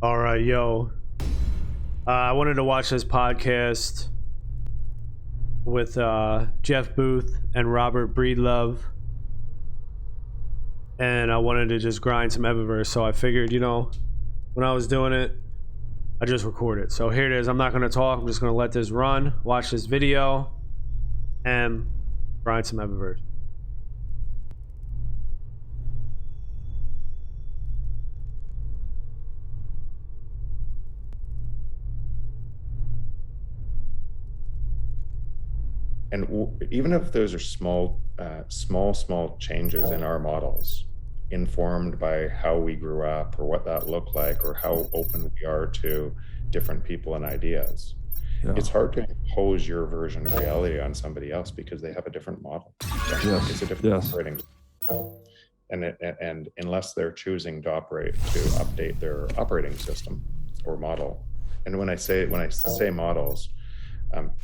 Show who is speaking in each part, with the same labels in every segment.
Speaker 1: All right, yo. I wanted to watch this podcast with Jeff Booth and Robert Breedlove, and I wanted to just grind some EVAVERSE. So I figured, when I was doing it, I just record it. So here it is. I'm not going to talk. I'm just going to let this run, watch this video, and grind some EVAVERSE.
Speaker 2: And even if those are small changes in our models, informed by how we grew up or what that looked like or how open we are to different people and ideas, it's hard to impose your version of reality on somebody else because they have a different model. It's a different operating system. And unless they're choosing to update their operating system or model. And when I say models,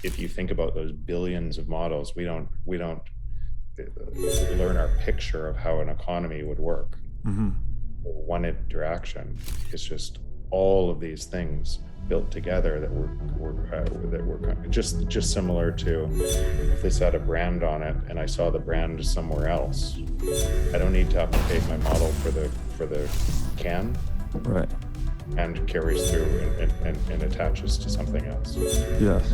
Speaker 2: if you think about those billions of models, we don't learn our picture of how an economy would work. Mm-hmm. One interaction is just all of these things built together that were just similar to if this had a brand on it and I saw the brand somewhere else. I don't need to update my model for the can.
Speaker 3: Right.
Speaker 2: And carries through and attaches to something else.
Speaker 3: Yes.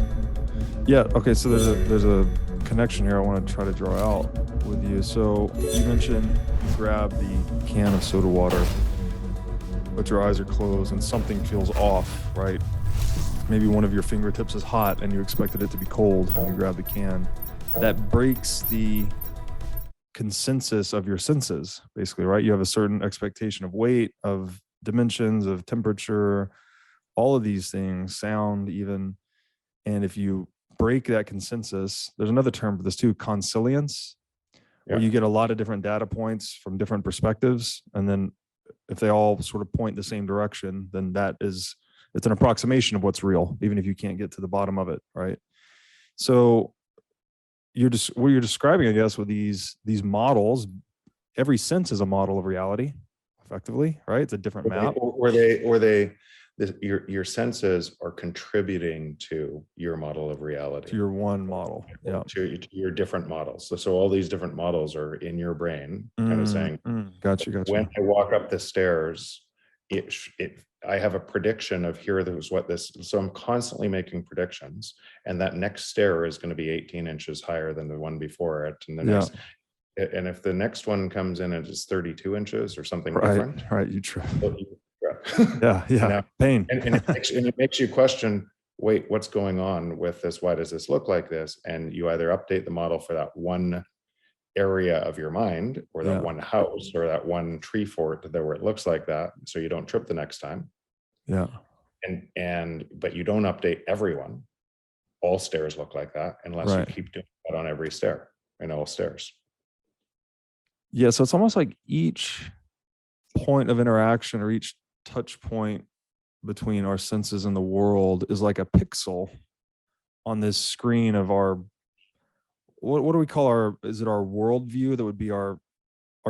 Speaker 3: Yeah. Okay. So there's a connection here I want to try to draw out with you. So you mentioned you grab the can of soda water, but your eyes are closed and something feels off, right? Maybe one of your fingertips is hot and you expected it to be cold when you grab the can. That breaks the consensus of your senses, basically, right? You have a certain expectation of weight, of dimensions, of temperature, all of these things, sound even. And if you break that consensus, there's another term for this too, consilience, where you get a lot of different data points from different perspectives. And then if they all sort of point the same direction, then it's an approximation of what's real, even if you can't get to the bottom of it, right? So what you're describing, I guess, with these models, every sense is a model of reality. Effectively, right? It's a different map.
Speaker 2: Your senses are contributing to your model of reality.
Speaker 3: To your one model, yeah.
Speaker 2: To your different models. So all these different models are in your brain, kind of saying,
Speaker 3: Gotcha.
Speaker 2: When I walk up the stairs, I have a prediction of so I'm constantly making predictions, and that next stair is going to be 18 inches higher than the one before it, and the next. And if the next one comes in and it's 32 inches or something different,
Speaker 3: right, you trip.
Speaker 2: Yeah.
Speaker 3: Pain.
Speaker 2: And it makes you question, wait, what's going on with this? Why does this look like this? And you either update the model for that one area of your mind, or that one house, or that one tree fort where it looks like that, so you don't trip the next time.
Speaker 3: Yeah.
Speaker 2: But you don't update everyone. All stairs look like that unless you keep doing that on every stair and all stairs.
Speaker 3: Yeah, so it's almost like each point of interaction or each touch point between our senses and the world is like a pixel on this screen of our, what do we call is it our worldview? That would be our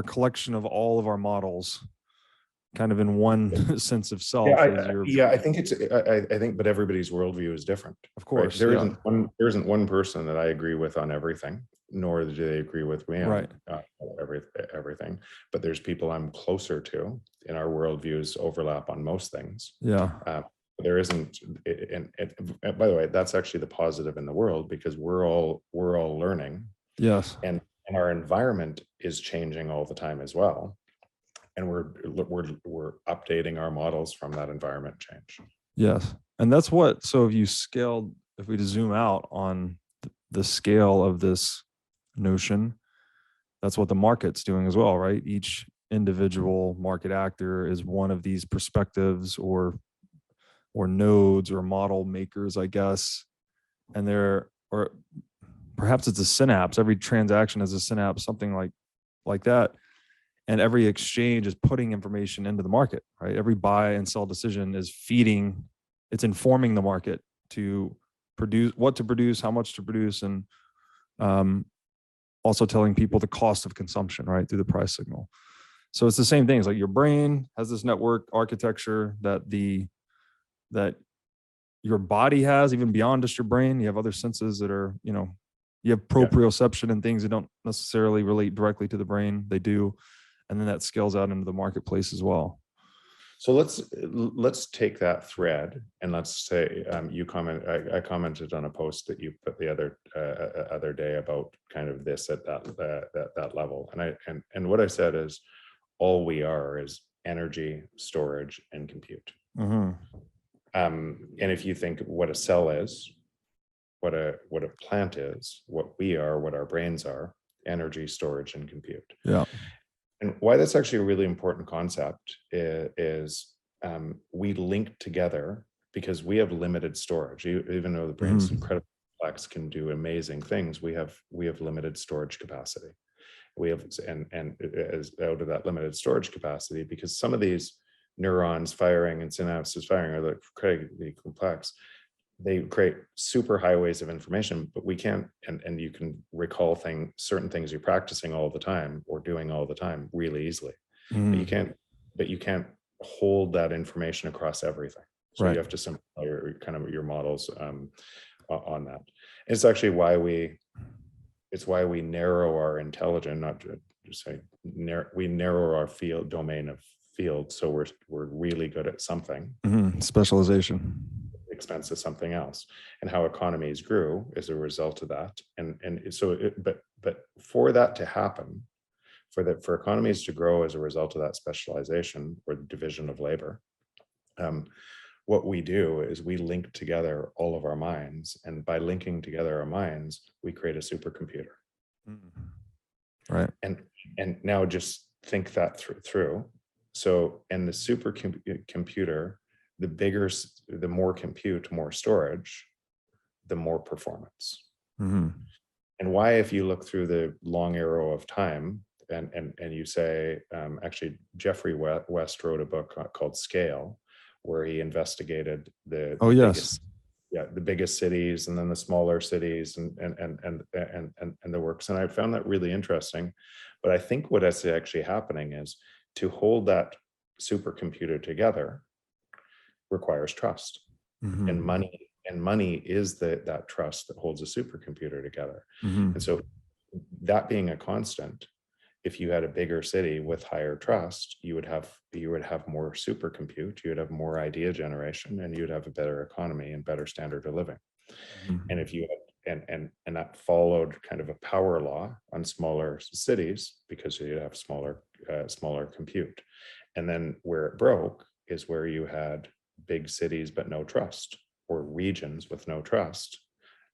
Speaker 3: collection of all of our models, kind of in one sense of self.
Speaker 2: I think, but everybody's worldview is different.
Speaker 3: Of course.
Speaker 2: Right? There isn't one person that I agree with on everything, nor do they agree with me on everything. But there's people I'm closer to, and our worldviews overlap on most things.
Speaker 3: Yeah.
Speaker 2: There isn't, and by the way, that's actually the positive in the world, because we're all learning.
Speaker 3: Yes.
Speaker 2: And our environment is changing all the time as well. And we're updating our models from that environment change.
Speaker 3: Yes. And that's so if we zoom out on the scale of this notion, that's what the market's doing as well, right? Each individual market actor is one of these perspectives or nodes or model makers, I guess. And or perhaps it's a synapse. Every transaction is a synapse, something like that. And every exchange is putting information into the market, right? Every buy and sell decision is it's informing the market to produce, what to produce, how much to produce, and also telling people the cost of consumption, right, through the price signal. So it's the same thing. It's like your brain has this network architecture that your body has, even beyond just your brain. You have other senses that are, you have proprioception and things that don't necessarily relate directly to the brain. They do. And then that scales out into the marketplace as well.
Speaker 2: So let's take that thread, and let's say I commented on a post that you put the other day about kind of this at that level, and what I said is all we are is energy, storage, and compute.
Speaker 3: Mm-hmm.
Speaker 2: And if you think what a cell is, what a plant is, what we are, what our brains are, energy, storage, and compute.
Speaker 3: Yeah.
Speaker 2: And why that's actually a really important concept is we link together because we have limited storage. Even though the brain's incredibly complex, can do amazing things, we have limited storage capacity. We have, and as out of that limited storage capacity, because some of these neurons firing and synapses firing are incredibly complex, they create super highways of information, but we can't, and you can recall certain things you're practicing all the time or doing all the time really easily. But you can't hold that information across everything. So you have to simplify your models on that. It's actually why we narrow our intelligence, not to just say we narrow our domain of field. So we're really good at something.
Speaker 3: Specialization.
Speaker 2: Expense of something else, and how economies grew as a result of that. But for that to happen, for economies to grow as a result of that specialization or the division of labor, what we do is we link together all of our minds, and by linking together our minds, we create a supercomputer.
Speaker 3: Right.
Speaker 2: And now just think that through. So, and the supercomputer, the more compute, more storage, the more performance. And why, if you look through the long arrow of time, and you say, actually, Jeffrey West wrote a book called Scale, where he investigated the biggest cities, and then the smaller cities, and the works. And I found that really interesting. But I think what is actually happening is, to hold that supercomputer together requires trust, and money is that trust that holds a supercomputer together. And so, that being a constant, if you had a bigger city with higher trust, you would have more supercompute, you would have more idea generation, and you would have a better economy and better standard of living. And if you had, and that followed kind of a power law on smaller cities, because you'd have smaller compute. And then where it broke is where you had big cities but no trust, or regions with no trust,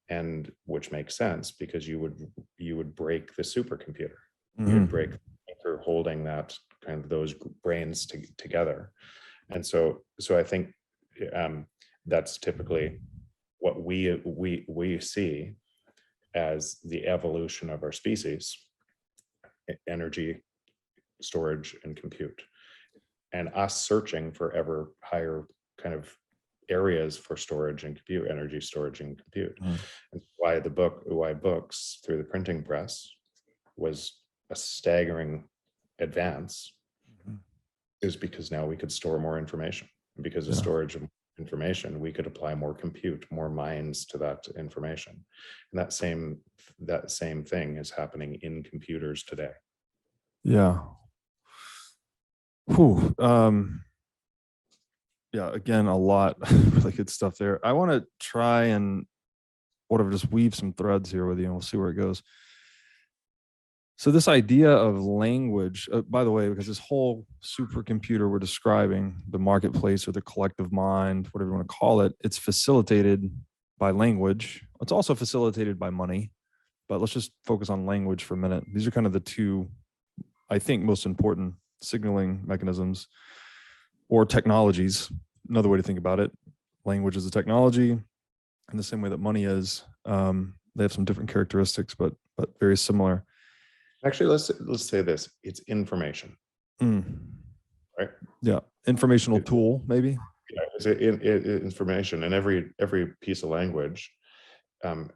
Speaker 2: and which makes sense because you would break the supercomputer. You would break the anchor holding that kind of those brains together. And so I think that's typically what we see as the evolution of our species: energy, storage, and compute, and us searching for ever higher kind of areas for storage and compute, energy, storage, and compute. And why books through the printing press was a staggering advance is because now we could store more information. And because of storage of information, we could apply more compute, more minds to that information. And that same thing is happening in computers today.
Speaker 3: Yeah. Whew. Yeah, again, a lot really good stuff there. I want to try and just weave some threads here with you, and we'll see where it goes. So this idea of language, by the way, because this whole supercomputer we're describing, the marketplace or the collective mind, whatever you want to call it, it's facilitated by language. It's also facilitated by money, but let's just focus on language for a minute. These are kind of the two, I think, most important signaling mechanisms or technologies. Another way to think about it, language is a technology in the same way that money is. They have some different characteristics, but very similar.
Speaker 2: Actually, let's say this: it's information, right?
Speaker 3: Yeah, informational tool, maybe.
Speaker 2: Yeah, it's information, and every piece of language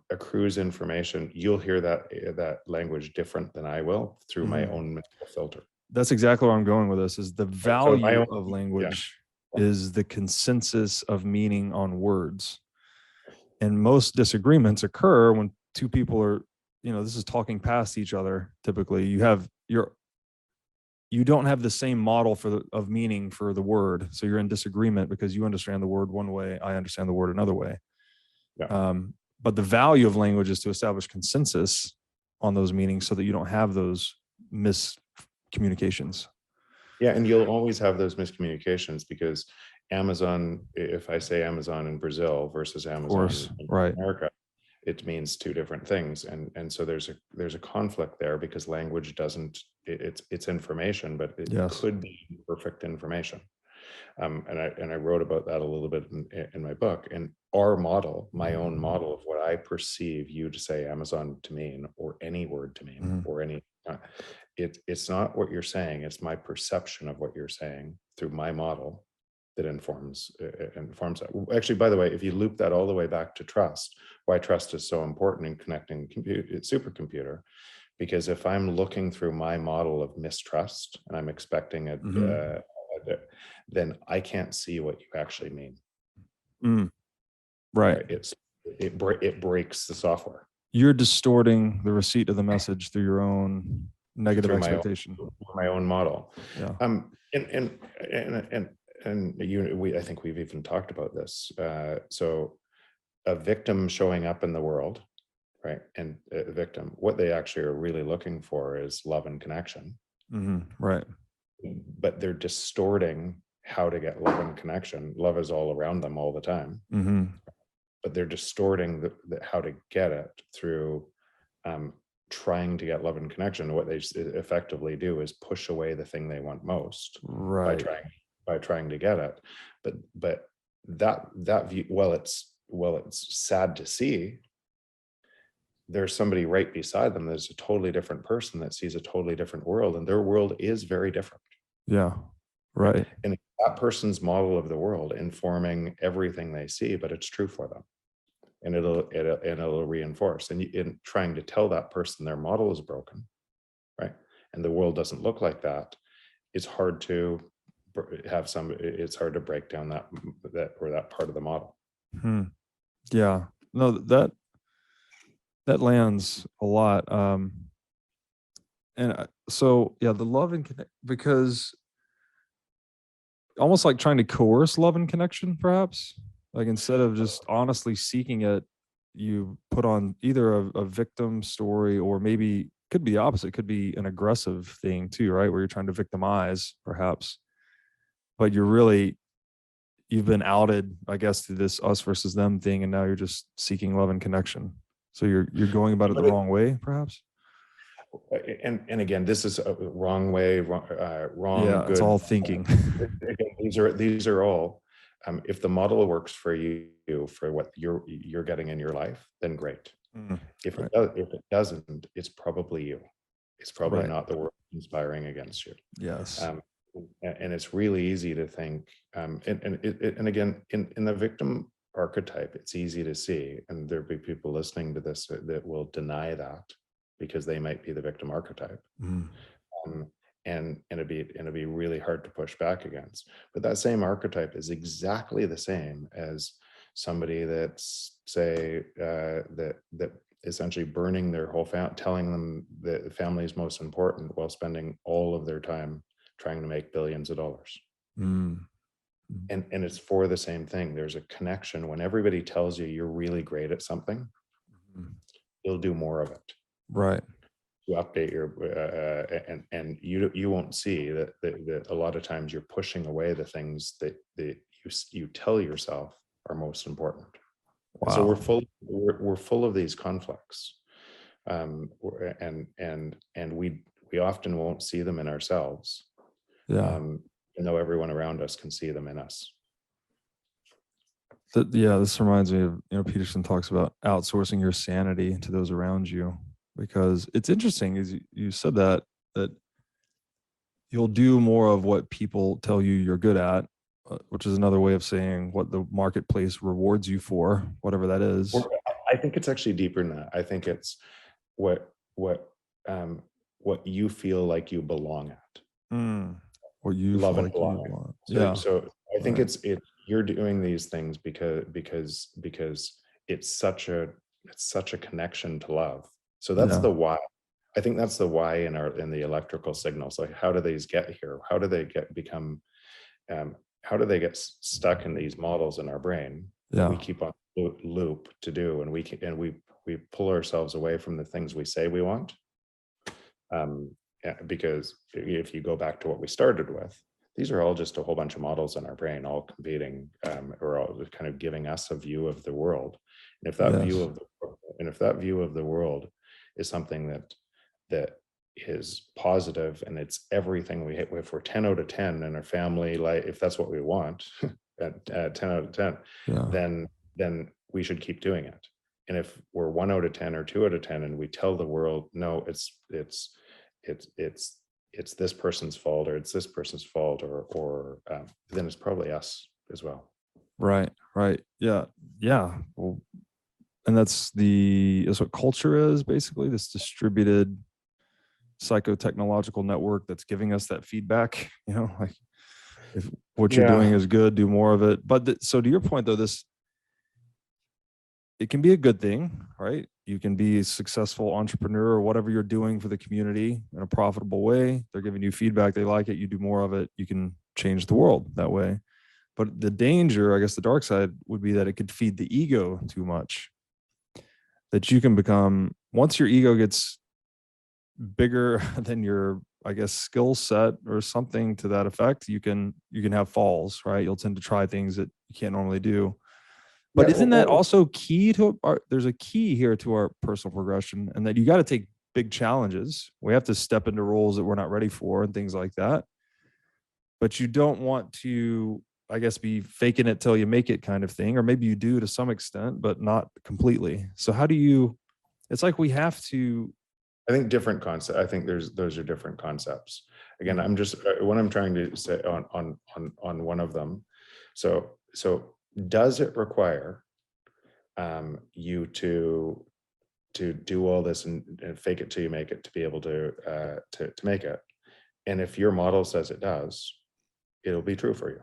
Speaker 2: accrues information. You'll hear that language different than I will through my own mental filter.
Speaker 3: that's exactly where I'm going with this, is the
Speaker 2: So
Speaker 3: value of language is the consensus of meaning on words. And most disagreements occur when two people are, this is talking past each other. Typically you don't have the same model of meaning for the word. So you're in disagreement because you understand the word one way, I understand the word another way.
Speaker 2: Yeah.
Speaker 3: But the value of language is to establish consensus on those meanings so that you don't have those miscommunications.
Speaker 2: Yeah, and you'll always have those miscommunications because Amazon, if I say Amazon in Brazil versus Amazon in
Speaker 3: right.
Speaker 2: America, it means two different things. And so there's a conflict there because language doesn't, it's information, but it could be perfect information. And I wrote about that a little bit in my book. And our model, my own model of what I perceive you to say Amazon to mean, or any word to mean, or any, it's not what you're saying. It's my perception of what you're saying through my model that informs that. Actually, by the way, if you loop that all the way back to trust, why trust is so important in connecting supercomputer, because if I'm looking through my model of mistrust and I'm expecting then I can't see what you actually mean.
Speaker 3: Right.
Speaker 2: It breaks the software.
Speaker 3: You're distorting the receipt of the message through your own negative expectation.
Speaker 2: My own model.
Speaker 3: Yeah.
Speaker 2: I think we've even talked about this. So a victim showing up in the world, right? And a victim, what they actually are really looking for is love and connection.
Speaker 3: Right.
Speaker 2: But they're distorting how to get love and connection. Love is all around them all the time. But they're distorting how to get it through trying to get love and connection. What they effectively do is push away the thing they want most,
Speaker 3: right,
Speaker 2: by trying to get it. But that view, well, it's sad to see. There's somebody right beside them. There's a totally different person that sees a totally different world, and their world is very different.
Speaker 3: Yeah, right.
Speaker 2: And that person's model of the world informing everything they see, but it's true for them, and it'll reinforce. And in trying to tell that person their model is broken, right, and the world doesn't look like that, it's hard to it's hard to break down that part of the model.
Speaker 3: Yeah, no, that lands a lot. And so yeah, the love and connect, because almost like trying to coerce love and connection, perhaps, like instead of just honestly seeking it, you put on either a victim story, or maybe could be the opposite. It could be an aggressive thing too, right? Where you're trying to victimize, perhaps, but you've been outed, I guess, through this us versus them thing, and now you're just seeking love and connection. So you're going about it the wrong way, perhaps.
Speaker 2: And again, this is a wrong way, wrong.
Speaker 3: Yeah,
Speaker 2: good.
Speaker 3: It's all thinking.
Speaker 2: Again, these are all. If the model works for you for what you're getting in your life, then great. If it doesn't, it's probably you. It's probably not the world conspiring against you.
Speaker 3: Yes.
Speaker 2: And it's really easy to think. And again, in the victim archetype, it's easy to see, and there'll be people listening to this that will deny that because they might be the victim archetype. And it'd be really hard to push back against. But that same archetype is exactly the same as somebody that's, say, that essentially burning their whole family, telling them that the family is most important while spending all of their time trying to make billions of dollars. And it's for the same thing. There's a connection. When everybody tells you you're really great at something, you'll do more of it.
Speaker 3: Right.
Speaker 2: To update your and you won't see that a lot of times you're pushing away the things that you tell yourself are most important. Wow. So we're full of these conflicts, and we often won't see them in ourselves. Yeah. Even though everyone around us can see them in us.
Speaker 3: This reminds me of, Peterson talks about outsourcing your sanity to those around you, because it's interesting, as you said that you'll do more of what people tell you you're good at, which is another way of saying what the marketplace rewards you for, whatever that is.
Speaker 2: I think it's actually deeper than that. I think it's what you feel like you belong at.
Speaker 3: What you
Speaker 2: love
Speaker 3: feel
Speaker 2: and
Speaker 3: like you
Speaker 2: belonging.
Speaker 3: want.
Speaker 2: So,
Speaker 3: Yeah.
Speaker 2: so I think
Speaker 3: Right.
Speaker 2: you're doing these things because it's such a connection to love. So that's
Speaker 3: Yeah.
Speaker 2: the why. I think that's the why in the electrical signals. Like, how do these get here? How do they how do they get stuck in these models in our brain that we
Speaker 3: Yeah.
Speaker 2: keep on loop to do, and we pull ourselves away from the things we say we want. Because if you go back to what we started with, these are all just a whole bunch of models in our brain, all competing, or all kind of giving us a view of the world. And if that
Speaker 3: Yes.
Speaker 2: view of the world is something that is positive, and it's everything we hit, if we're 10 out of 10 in our family life, if that's what we want, at 10 out of 10,
Speaker 3: Yeah.
Speaker 2: then we should keep doing it. And if we're 1 out of 10 or 2 out of 10, and we tell the world, no, it's this person's fault, or it's this person's fault, or then it's probably us as well.
Speaker 3: Right. Right. Yeah. Yeah. Well, and that's what culture is, basically, this distributed psychotechnological network that's giving us that feedback, like, if what you're doing
Speaker 2: Yeah.
Speaker 3: is good, do more of it. But so to your point though, it can be a good thing, right? You can be a successful entrepreneur or whatever you're doing for the community in a profitable way. They're giving you feedback, they like it, you do more of it, you can change the world that way. But the danger, I guess the dark side would be that it could feed the ego too much. That you can become, once your ego gets bigger than your, I guess, skill set or something to that effect, you can have falls, right? You'll tend to try things that you can't normally do. But
Speaker 2: Yeah,
Speaker 3: isn't that also key to there's a key here to our personal progression, and that you got to take big challenges. We have to step into roles that we're not ready for and things like that. But you don't want to, I guess, be faking it till you make it kind of thing, or maybe you do to some extent, but not completely. So how do you, it's like we have to.
Speaker 2: I think different concept. I think those are different concepts. Again, I'm just what I'm trying to say on one of them. So does it require you to do all this and fake it till you make it to be able to make it? And if your model says it does, it'll be true for you.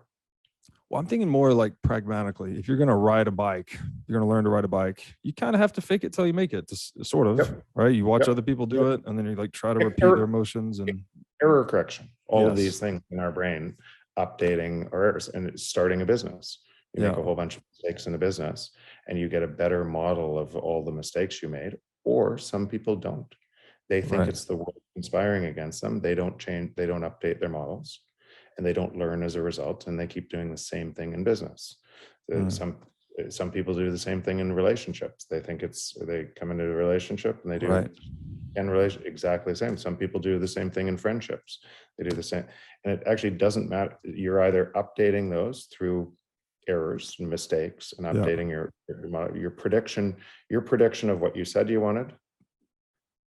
Speaker 3: Well, I'm thinking more like pragmatically. If you're going to ride a bike, you're going to learn to ride a bike, you kind of have to fake it till you make it, sort of,
Speaker 2: Yep.
Speaker 3: right? You watch
Speaker 2: Yep.
Speaker 3: other people do it, and then you like try to repeat their motions and
Speaker 2: error correction, all of
Speaker 3: Yes.
Speaker 2: these things in our brain, updating our errors, and starting a business. You make a whole bunch of mistakes in a business, and you get a better model of all the mistakes you made. Or some people don't. They think
Speaker 3: Right.
Speaker 2: it's the world conspiring against them. They don't change, they don't update their models, and they don't learn as a result, and they keep doing the same thing in business. Some people do the same thing in relationships. They think they come into a relationship and they do
Speaker 3: Right.
Speaker 2: in relation exactly the same. Some people do the same thing in friendships. They do the same, and it actually doesn't matter. You're either updating those through errors and mistakes, and updating your prediction of what you said you wanted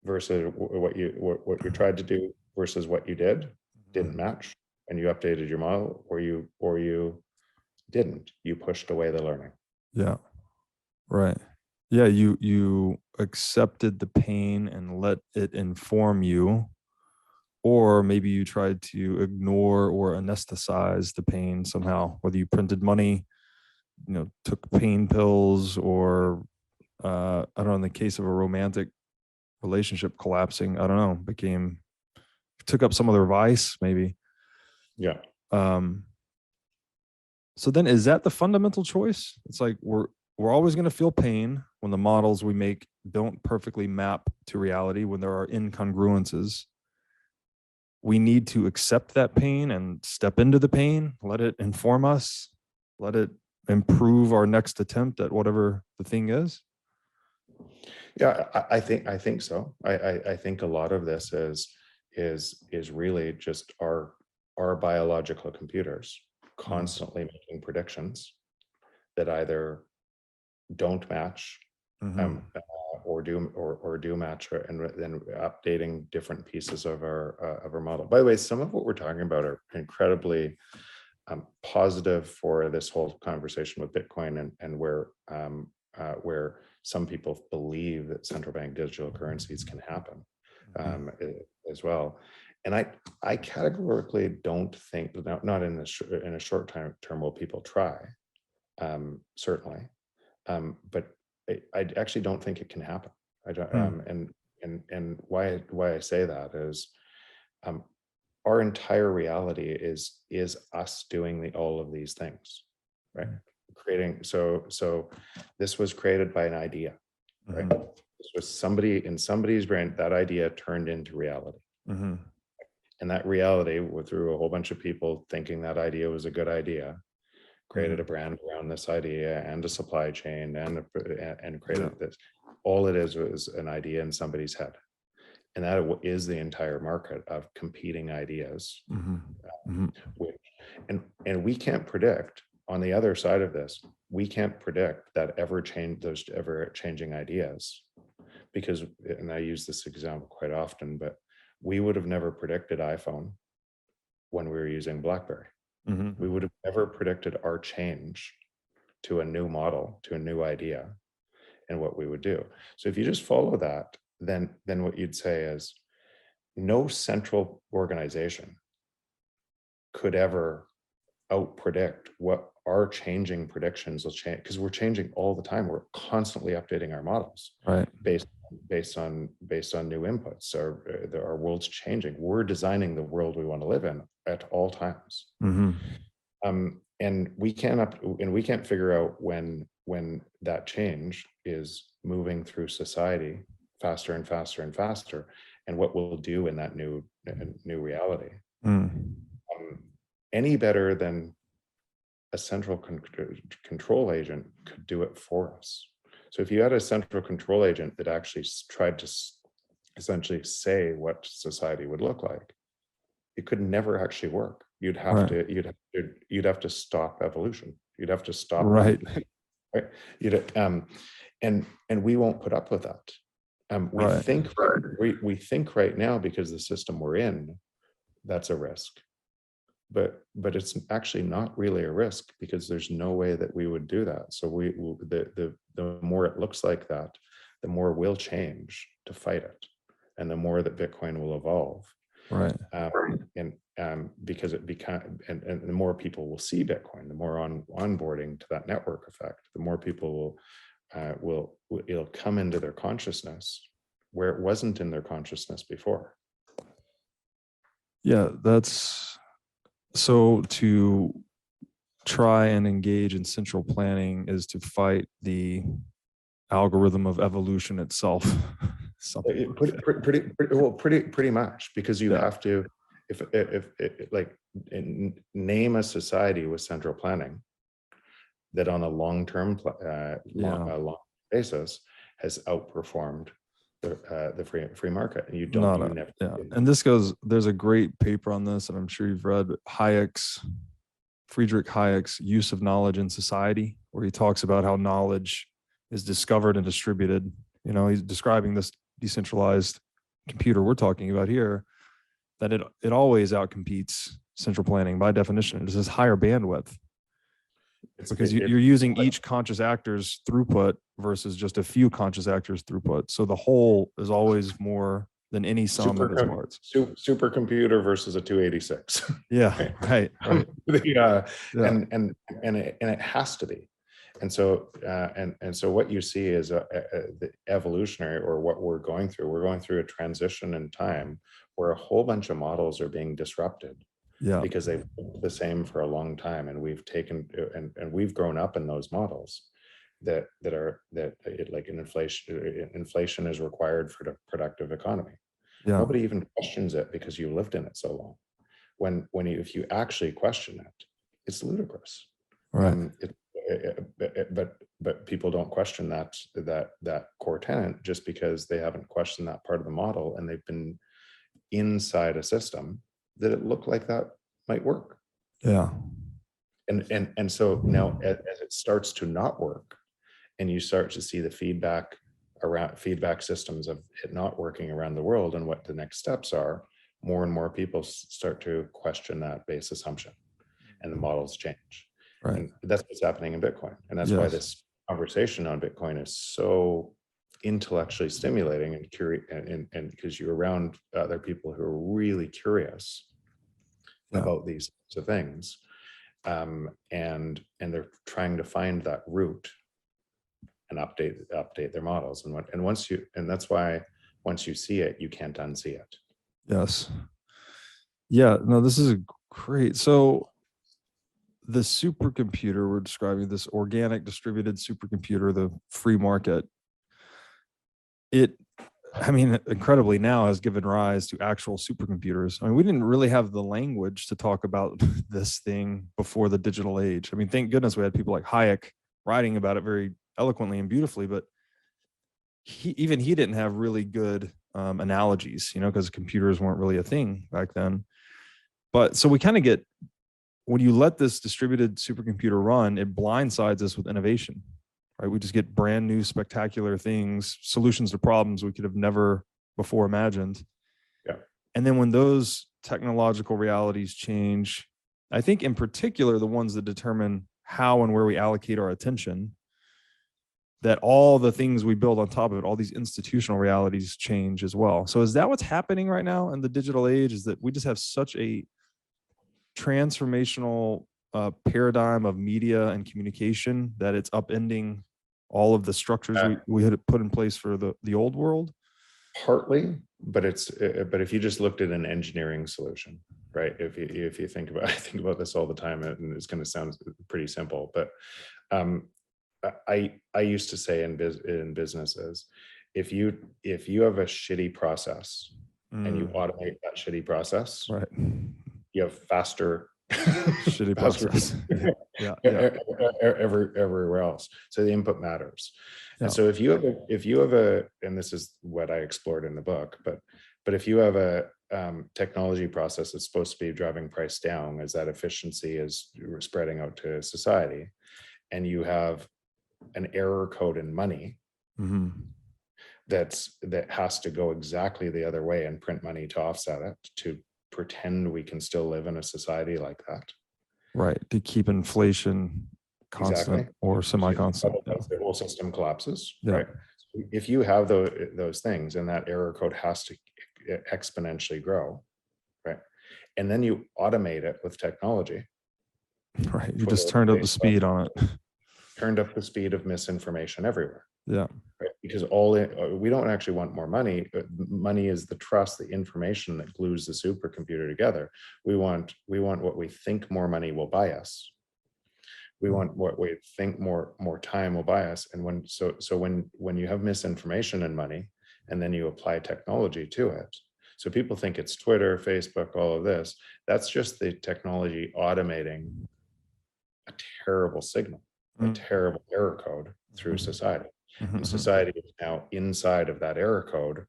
Speaker 2: versus what you tried to do versus what you didn't match, and you updated your model, or you didn't. You pushed away the learning.
Speaker 3: Yeah. Right. Yeah. You accepted the pain and let it inform you, or maybe you tried to ignore or anesthetize the pain somehow, whether you printed money, took pain pills, or I don't know, in the case of a romantic relationship collapsing, I don't know, took up some other vice, maybe.
Speaker 2: Yeah.
Speaker 3: So then is that the fundamental choice? It's like we're always going to feel pain when the models we make don't perfectly map to reality, when there are incongruences. We need to accept that pain and step into the pain, let it inform us, let it improve our next attempt at whatever the thing is.
Speaker 2: Yeah, I think so. I think a lot of this is really just our biological computers constantly making predictions that either don't match or do match, and then updating different pieces of our model. By the way, some of what we're talking about are incredibly positive for this whole conversation with Bitcoin, and where some people believe that central bank digital currencies can happen as well. And I categorically don't think, not in a short term will people try, certainly, but I actually don't think it can happen. I don't, and why I say that is, our entire reality is us doing all of these things, right? Creating, so this was created by an idea, right? This was somebody in somebody's brain, that idea turned into reality. And that reality, through a whole bunch of people thinking that idea was a good idea, created a brand around this idea and a supply chain and created this. All it is was an idea in somebody's head. And that is the entire market of competing ideas. And we can't predict, on the other side of this, we can't predict that those ever changing ideas, because, and I use this example quite often, but we would have never predicted iPhone when we were using BlackBerry. We would have never predicted our change to a new model, to a new idea, and what we would do. So if you just follow that, then what you'd say is, no central organization could ever out-predict what our changing predictions will change, because we're changing all the time. We're constantly updating our models,
Speaker 3: right,
Speaker 2: based on new inputs. Our world's changing. We're designing the world we want to live in at all times. And we can't figure out when that change is moving through society faster and faster and faster, and what we'll do in that new reality. Any better than a central control agent could do it for us. So if you had a central control agent that actually tried to essentially say what society would look like, it could never actually work. You'd have to stop evolution. You'd have to stop.
Speaker 3: Right.
Speaker 2: And we won't put up with that. We think right now, because the system we're in, that's a risk. But it's actually not really a risk, because there's no way that we would do that. So the more it looks like that, the more we'll change to fight it, and the more that Bitcoin will evolve.
Speaker 3: Right.
Speaker 2: Because it and the more people will see Bitcoin, the more onboarding to that network effect, the more people it'll come into their consciousness where it wasn't in their consciousness before.
Speaker 3: Yeah, that's so. To try and engage in central planning is to fight the algorithm of evolution itself.
Speaker 2: Pretty much, because you have to, if name a society with central planning that on a long-term long basis has outperformed the free market, and you don't.
Speaker 3: And this goes. There's a great paper on this, and I'm sure you've read Friedrich Hayek's Use of Knowledge in Society, where he talks about how knowledge is discovered and distributed. You know, he's describing this decentralized computer we're talking about here, that it always outcompetes central planning by definition. It has higher bandwidth, because you're using each conscious actor's throughput versus just a few conscious actors' throughput. So the whole is always more than any sum of its parts.
Speaker 2: Supercomputer versus a 286.
Speaker 3: Yeah, right.
Speaker 2: And it has to be. And so what you see is the evolutionary, or what we're going through. We're going through a transition in time where a whole bunch of models are being disrupted. Yeah. Because they've been the same for a long time, and we've taken and we've grown up in those models that like an inflation is required for the productive economy. Yeah. Nobody even questions it, because you lived in it so long. If you actually question it, it's ludicrous. Right. But people don't question that core tenet just because they haven't questioned that part of the model, and they've been inside a system that it looked like that might work. Yeah. And so now, as it starts to not work, and you start to see the feedback systems of it not working around the world, and what the next steps are, more and more people start to question that base assumption, and the models change. Right. And that's what's happening in Bitcoin. And that's why this conversation on Bitcoin is so intellectually stimulating and curious, and because you're around other people who are really curious about these sorts of things, and they're trying to find that root and update their models. And that's why once you see it, you can't unsee it.
Speaker 3: Yes. Yeah, no, this is great. So the supercomputer we're describing, this organic distributed supercomputer, the free market, incredibly now has given rise to actual supercomputers. I mean, we didn't really have the language to talk about this thing before the digital age. I mean, thank goodness we had people like Hayek writing about it very eloquently and beautifully, but he didn't have really good analogies, because computers weren't really a thing back then. But so we kind of get, when you let this distributed supercomputer run, it blindsides us with innovation, right? We just get brand new, spectacular things, solutions to problems we could have never before imagined.
Speaker 2: Yeah.
Speaker 3: And then when those technological realities change, I think in particular, the ones that determine how and where we allocate our attention, that all the things we build on top of it, all these institutional realities change as well. So is that what's happening right now in the digital age? Is that we just have such a transformational paradigm of media and communication that it's upending all of the structures we had put in place for the old world?
Speaker 2: Partly, but if you just looked at an engineering solution, right? If you think about, I think about this all the time, and it's going to sound pretty simple, but I used to say in businesses, if you have a shitty process and you automate that shitty process,
Speaker 3: right,
Speaker 2: you have faster
Speaker 3: shitty process. yeah.
Speaker 2: Everywhere else. So the input matters.
Speaker 3: Yeah.
Speaker 2: And so if you have a, and this is what I explored in the book, but if you have a technology process that's supposed to be driving price down as that efficiency is spreading out to society, and you have an error code in money that has to go exactly the other way and print money to offset it, to pretend we can still live in a society like that,
Speaker 3: right, to keep inflation constant or semi-constant.
Speaker 2: Otherwise the whole system collapses.
Speaker 3: Yeah.
Speaker 2: Right. So if you have those things, and that error code has to exponentially grow, right, and then you automate it with technology,
Speaker 3: right, you just turned up the speed on it.
Speaker 2: Turned up the speed of misinformation everywhere.
Speaker 3: Yeah.
Speaker 2: Right? Because we don't actually want more money. Money is the trust, the information that glues the supercomputer together. We want what we think more money will buy us. We want what we think more time will buy us. And when you have misinformation and money, and then you apply technology to it. So people think it's Twitter, Facebook, all of this. That's just the technology automating a terrible signal, a terrible error code through society. And society is now inside of that error code,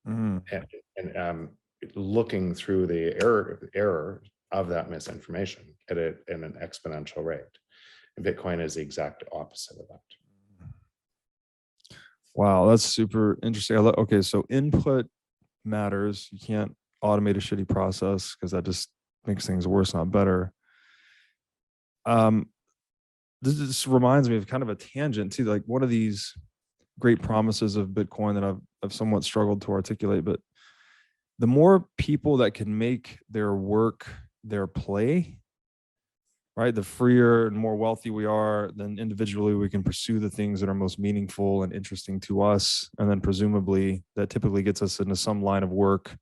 Speaker 2: and looking through the error of that misinformation at an exponential rate. And Bitcoin is the exact opposite of that.
Speaker 3: Wow, that's super interesting. Okay, so input matters. You can't automate a shitty process because that just makes things worse, not better. This reminds me of kind of a tangent too, like one of these great promises of Bitcoin that I've somewhat struggled to articulate, but the more people that can make their work their play, right, the freer and more wealthy we are, then individually we can pursue the things that are most meaningful and interesting to us. And then presumably that typically gets us into some line of work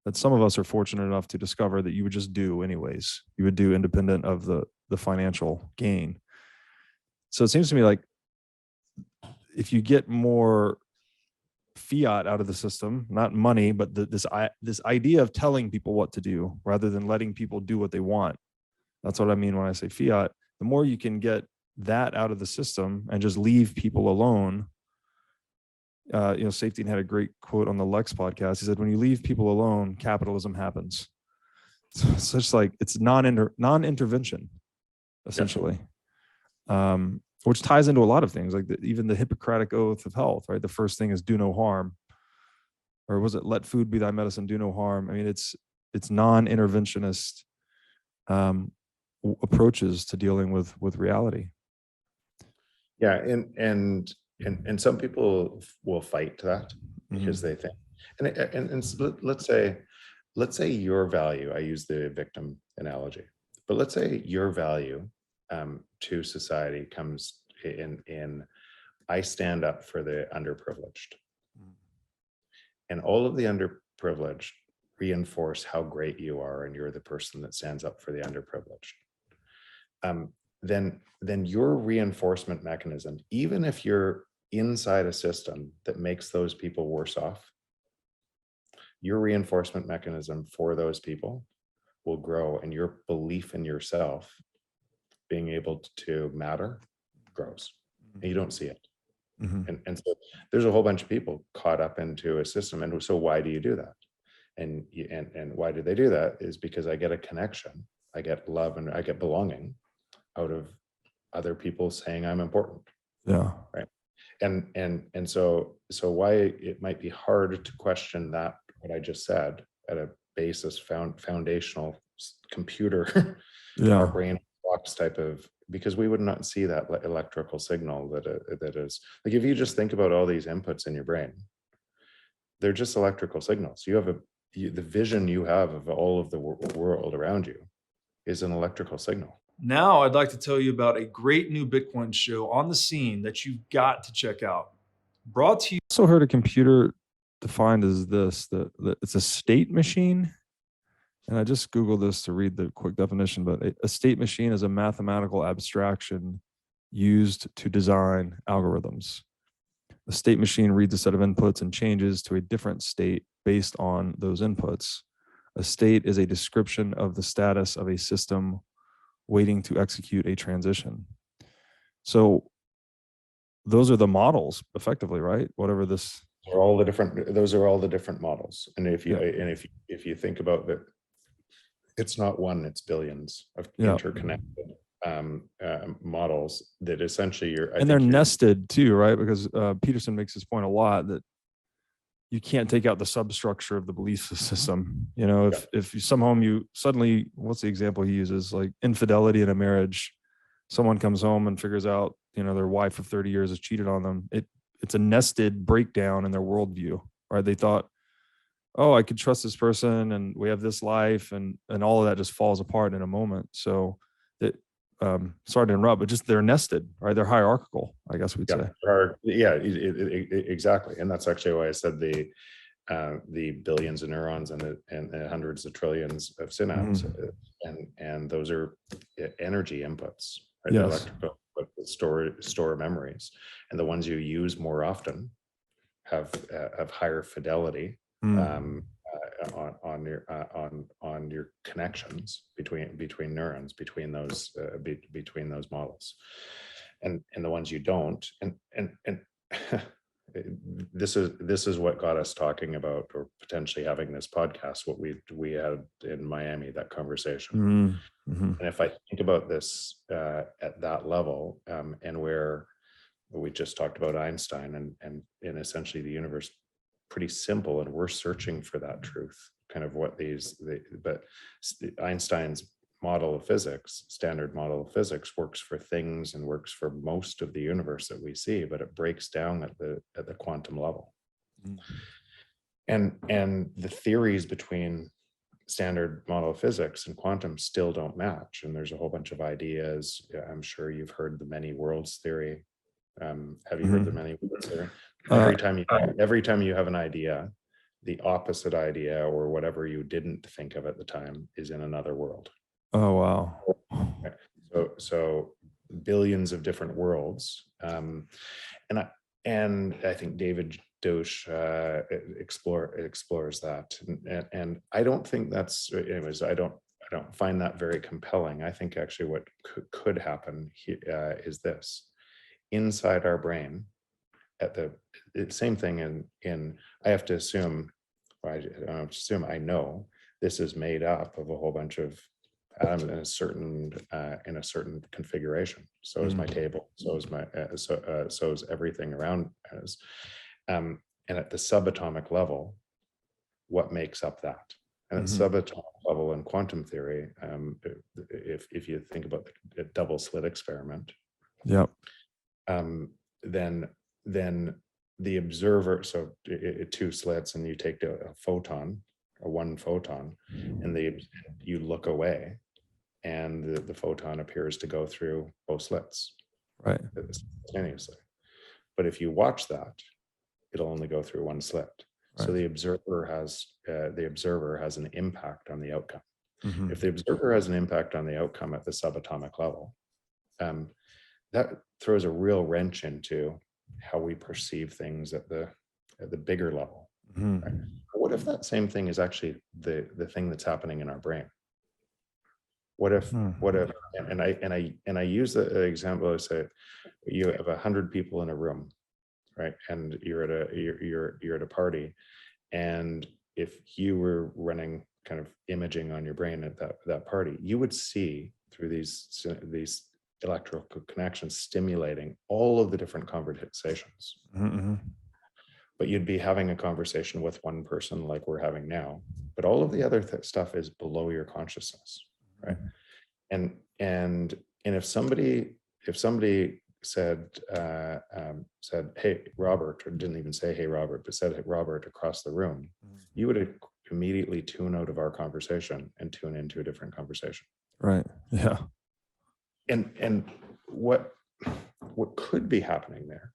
Speaker 3: that some of us are fortunate enough to discover that you would just do anyways. You would do independent of the financial gain. So it seems to me like if you get more fiat out of the system, not money, but this idea of telling people what to do rather than letting people do what they want. That's what I mean when I say fiat. The more you can get that out of the system and just leave people alone. Safety had a great quote on the Lex podcast. He said, when you leave people alone, capitalism happens. So it's just like, it's non-intervention, essentially. Which ties into a lot of things, like even the Hippocratic Oath of Health, right? The first thing is do no harm. Or was it let food be thy medicine, do no harm? I mean, it's non-interventionist approaches to dealing with reality.
Speaker 2: Yeah, and and some people will fight that because they think, let's say your value, I use the victim analogy, but let's say your value to society comes in I stand up for the underprivileged, and all of the underprivileged reinforce how great you are, and you're the person that stands up for the underprivileged. Then your reinforcement mechanism, even if you're inside a system that makes those people worse off, your reinforcement mechanism for those people will grow, and your belief in yourself being able to matter grows, and you don't see it. And so there's a whole bunch of people caught up into a system. And so why do you do that? And why do they do that? Is because I get a connection, I get love, and I get belonging out of other people saying I'm important.
Speaker 3: Yeah.
Speaker 2: Right. And so why it might be hard to question that, what I just said, at a basis foundational computer, our brain box type of, because we would not see that electrical signal that is like, if you just think about all these inputs in your brain, they're just electrical signals. You have the vision you have of all of the world around you is an electrical signal.
Speaker 4: Now I'd like to tell you about a great new Bitcoin show on the scene that you've got to check out. Brought to you.
Speaker 3: Also heard a computer defined as this, that it's a state machine. And I just Googled this to read the quick definition, but a state machine is a mathematical abstraction used to design algorithms. A state machine reads a set of inputs and changes to a different state based on those inputs. A state is a description of the status of a system waiting to execute a transition. So those are the models, effectively, right? Whatever this.
Speaker 2: Those are all the different models. And if you think about that, it's not one, it's billions of interconnected models that essentially
Speaker 3: they're nested too, right? Because Peterson makes this point a lot, that you can't take out the substructure of the belief system. You know, if you somehow you suddenly, what's the example he uses? Like infidelity in a marriage, someone comes home and figures out, you know, their wife of 30 years has cheated on them. It's a nested breakdown in their worldview, right? They thought, oh, I could trust this person and we have this life, and all of that just falls apart in a moment. So that, sorry to interrupt, but just they're nested, right? They're hierarchical, I guess we'd say.
Speaker 2: Exactly. And that's actually why I said the billions of neurons and hundreds of trillions of synapses, and those are energy inputs, right?
Speaker 3: Yes.
Speaker 2: Electrical store memories, and the ones you use more often have higher fidelity on your connections between neurons, between those models, and the ones you don't, and this is what got us talking about, or potentially having this podcast, what we had in Miami, that conversation. And if I think about this at that level, and where we just talked about Einstein, and essentially the universe pretty simple, and we're searching for that truth, kind of what but Einstein's model of physics, standard model of physics, works for things and works for most of the universe that we see, but it breaks down at the quantum level. And the theories between standard model of physics and quantum still don't match, and there's a whole bunch of ideas. I'm sure you've heard the many worlds theory. Have you heard the many worlds theory? Every time you have an idea, the opposite idea, or whatever you didn't think of at the time, is in another world.
Speaker 3: Oh wow.
Speaker 2: So billions of different worlds, and I think David Dosch explores that, and I don't think that's, anyways, I don't find that very compelling. I think actually what could happen is this: inside our brain, at the same thing in I have to assume, I know this is made up of a whole bunch of atoms in a certain configuration. So is my table. So is my so is everything around us. And at the subatomic level, what makes up that? And at subatomic level in quantum theory, if you think about the double slit experiment, then then the observer, so two slits, and you take a photon, a one photon, and you look away, and the photon appears to go through both slits
Speaker 3: Right.
Speaker 2: simultaneously. But if you watch that, it'll only go through one slit.
Speaker 3: Right.
Speaker 2: So the observer has an impact on the outcome.
Speaker 3: Mm-hmm.
Speaker 2: If the observer has an impact on the outcome at the subatomic level, that throws a real wrench into how we perceive things at the bigger level.
Speaker 3: Mm-hmm.
Speaker 2: Right? What if that same thing is actually the thing that's happening in our brain? What if and I use the example. I say you have 100 people in a room, right? And you're at a party, and if you were running kind of imaging on your brain at that party, you would see through these electrical connections stimulating all of the different conversations.
Speaker 3: Mm-hmm. But
Speaker 2: you'd be having a conversation with one person like we're having now, but all of the other stuff is below your consciousness, right? And if somebody said, hey Robert, or didn't even say hey Robert, but said hey Robert across the room, you would immediately tune out of our conversation and tune into a different conversation.
Speaker 3: Right. Yeah.
Speaker 2: And what could be happening there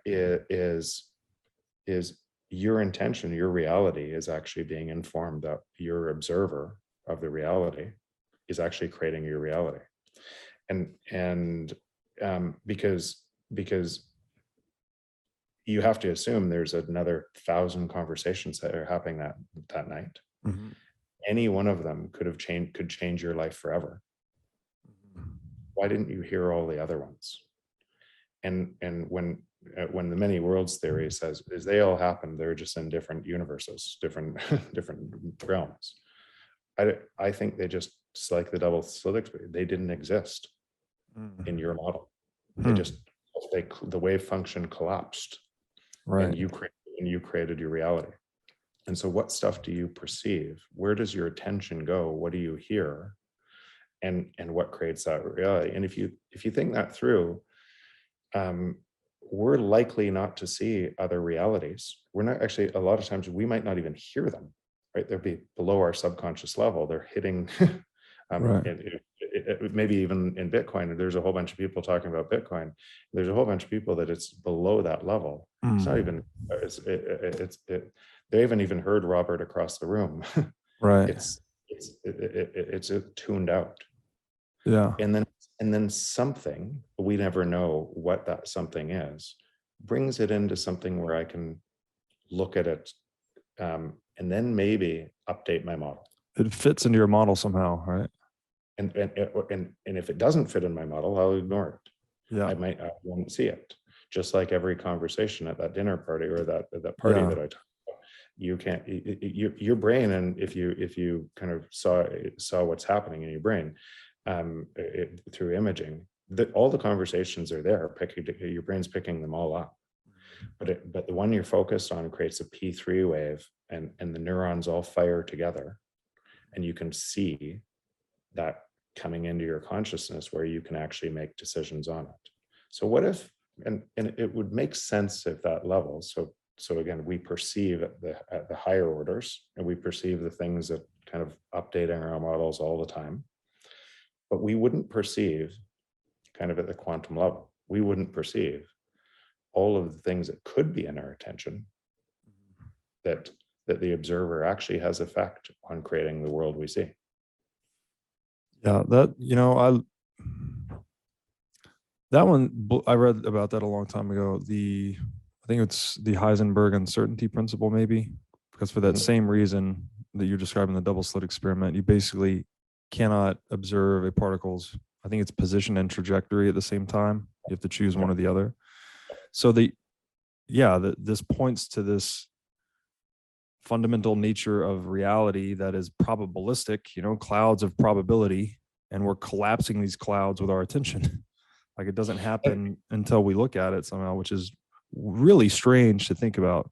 Speaker 2: is your intention, your reality is actually being informed that your observer of the reality is actually creating your reality. And because you have to assume there's another 1,000 conversations that are happening that night.
Speaker 3: Mm-hmm. Any
Speaker 2: one of them could change your life forever. Why didn't you hear all the other ones? And when the many worlds theory says is they all happen, they're just in different universes, different realms. I think they just like the double slit experience, they didn't exist in your model. They just the wave function collapsed, right? And you created your reality. And so, what stuff do you perceive? Where does your attention go? What do you hear? And what creates that reality? And if you think that through, we're likely not to see other realities. We're not actually, a lot of times we might not even hear them, right? They'll be below our subconscious level. They're hitting, maybe even in Bitcoin, there's a whole bunch of people talking about Bitcoin. There's a whole bunch of people that it's below that level. It's not even, they haven't even heard Robert across the room.
Speaker 3: Right.
Speaker 2: It's tuned out.
Speaker 3: Yeah.
Speaker 2: And then something, we never know what that something is, brings it into something where I can look at it and then maybe update my model.
Speaker 3: It fits into your model somehow, right?
Speaker 2: And if it doesn't fit in my model, I'll ignore it.
Speaker 3: Yeah.
Speaker 2: I won't see it. Just like every conversation at that dinner party or that party that I talked about. You can't, your brain, and if you kind of saw what's happening in your brain, through imaging, all the conversations are there. Your brain's picking them all up, but the one you're focused on creates a P3 wave, and the neurons all fire together, and you can see that coming into your consciousness where you can actually make decisions on it. So what if, and it would make sense at that level. So again, we perceive at the higher orders, and we perceive the things that kind of updating our models all the time. But we wouldn't perceive, kind of at the quantum level, we wouldn't perceive all of the things that could be in our attention that the observer actually has effect on creating the world we see.
Speaker 3: Yeah, that that one, I read about that a long time ago. I think it's the Heisenberg uncertainty principle, maybe, because for that same reason that you're describing, the double slit experiment, you basically cannot observe a particle's, I think it's position and trajectory at the same time. You have to choose one or the other. So this points to this fundamental nature of reality that is probabilistic, clouds of probability, and we're collapsing these clouds with our attention. Like, it doesn't happen until we look at it somehow, which is really strange to think about.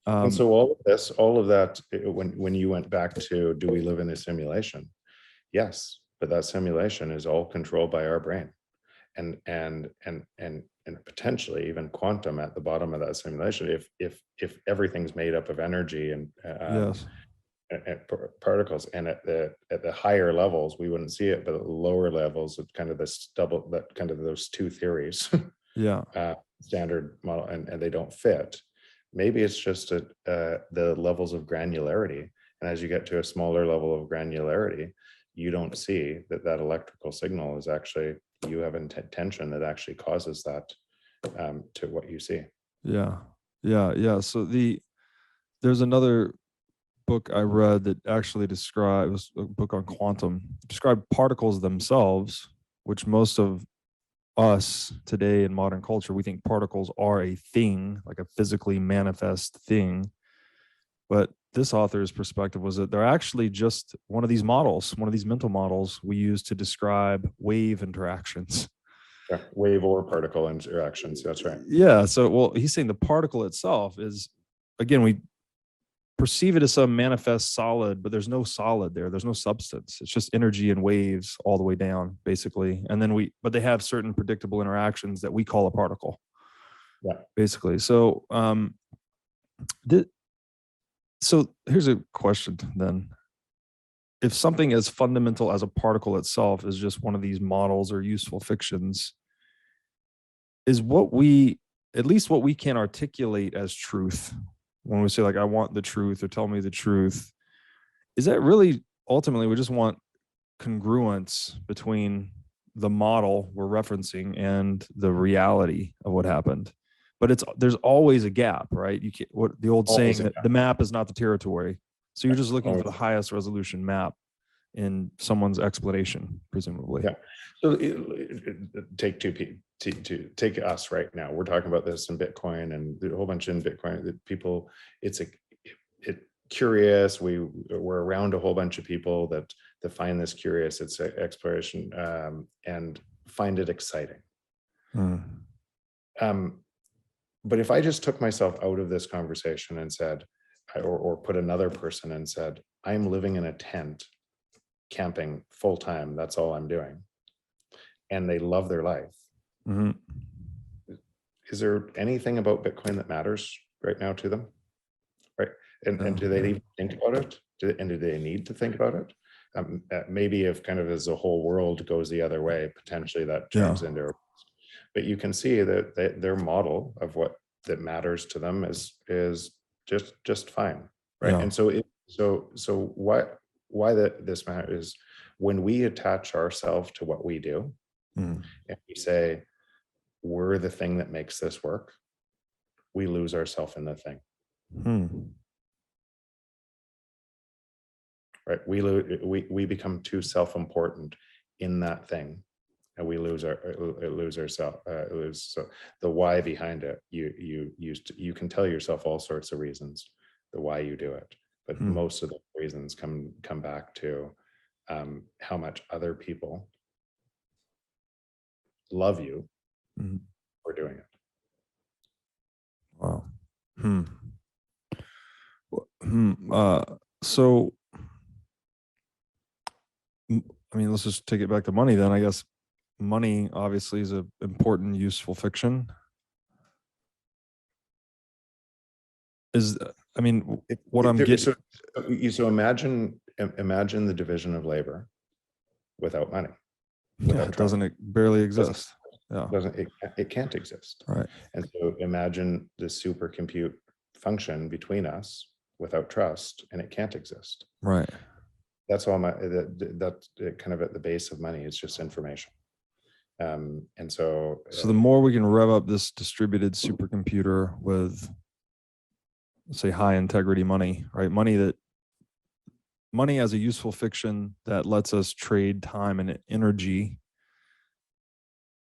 Speaker 2: And so all of that, when you went back to, do we live in a simulation? Yes, but that simulation is all controlled by our brain. And and potentially even quantum at the bottom of that simulation, if everything's made up of energy and
Speaker 3: Yes.
Speaker 2: particles, and at the higher levels we wouldn't see it, but at the lower levels it's kind of this double, that kind of those two theories,
Speaker 3: Yeah.
Speaker 2: standard model, and they don't fit. Maybe it's just the levels of granularity, and as you get to a smaller level of granularity, you don't see that electrical signal is actually, you have intention that actually causes that to what you see.
Speaker 3: Yeah. Yeah. So there's another book I read that actually describes, a book on quantum, described particles themselves, which most of us today in modern culture, we think particles are a thing, like a physically manifest thing. But this author's perspective was that they're actually just one of these models, one of these mental models we use to describe wave interactions.
Speaker 2: Yeah, wave or particle interactions. That's right.
Speaker 3: Yeah. So, well, he's saying the particle itself is, again, we perceive it as some manifest solid, but there's no solid there. There's no substance. It's just energy and waves all the way down, basically. And then but they have certain predictable interactions that we call a particle.
Speaker 2: Yeah.
Speaker 3: Basically. So, so here's a question then. If something as fundamental as a particle itself is just one of these models or useful fictions, is at least what we can articulate as truth, when we say like, I want the truth, or tell me the truth, is that really ultimately we just want congruence between the model we're referencing and the reality of what happened? But there's always a gap, right? You can't, what the old
Speaker 2: Always
Speaker 3: saying,
Speaker 2: a
Speaker 3: that the map is not the territory. So you're just looking for
Speaker 2: Always.
Speaker 3: the highest resolution map in someone's explanation, presumably.
Speaker 2: Yeah. So take take us right now. We're talking about this in Bitcoin and a whole bunch in Bitcoin. That people, it's curious. We're around a whole bunch of people that find this curious. It's exploration and find it exciting. But if I just took myself out of this conversation and said, or put another person and said, I'm living in a tent, camping full time, that's all I'm doing, and they love their life.
Speaker 3: Mm-hmm.
Speaker 2: Is there anything about Bitcoin that matters right now to them? Right. And do they even think about it? Do they need to think about it? Maybe if kind of as the whole world goes the other way, potentially that turns into, but you can see that their model of what that matters to them is just fine. Right.
Speaker 3: Yeah.
Speaker 2: And so why this matters is when we attach ourselves to what we do, and we say we're the thing that makes this work, we lose ourselves in the thing. Right. We become too self-important in that thing, and we lose ourselves. So the why behind it, you can tell yourself all sorts of reasons the why you do it, but most of the reasons come back to how much other people love you for doing it.
Speaker 3: Wow. So, I mean, let's just take it back to money then. I guess money obviously is an important, useful fiction. What I'm getting.
Speaker 2: So imagine the division of labor without money.
Speaker 3: It barely exist.
Speaker 2: It can't exist.
Speaker 3: Right.
Speaker 2: And so imagine the supercompute function between us without trust, and it can't exist.
Speaker 3: Right.
Speaker 2: That's all that's kind of at the base of money. It's just information. And so
Speaker 3: the more we can rev up this distributed supercomputer with, say, high integrity money, right? Money as a useful fiction that lets us trade time and energy,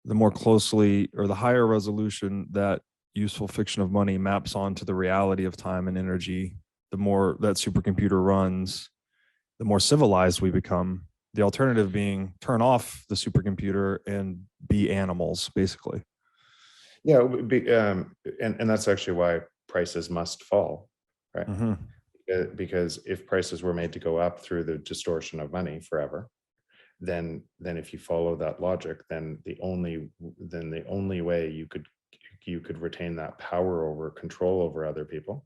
Speaker 3: the more closely or the higher resolution that useful fiction of money maps onto the reality of time and energy, the more that supercomputer runs, the more civilized we become. The alternative being turn off the supercomputer and be animals, basically.
Speaker 2: Yeah, and that's actually why prices must fall, right? Because if prices were made to go up through the distortion of money forever, then if you follow that logic, then the only way you could retain that power over control over other people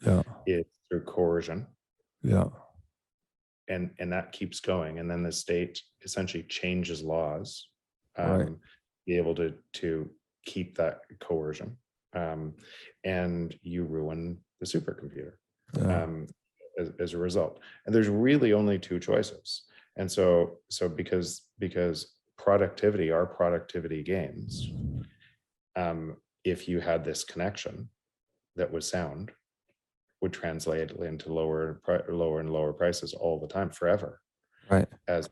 Speaker 3: Yeah.
Speaker 2: is through coercion.
Speaker 3: Yeah.
Speaker 2: And that keeps going. And then the state essentially changes laws,
Speaker 3: Right.
Speaker 2: be able to keep that coercion. And you ruin the supercomputer
Speaker 3: Yeah.
Speaker 2: as a result. And there's really only two choices. And so because our productivity gains, if you had this connection that was sound, would translate into lower and lower prices all the time, forever.
Speaker 3: Right.
Speaker 2: As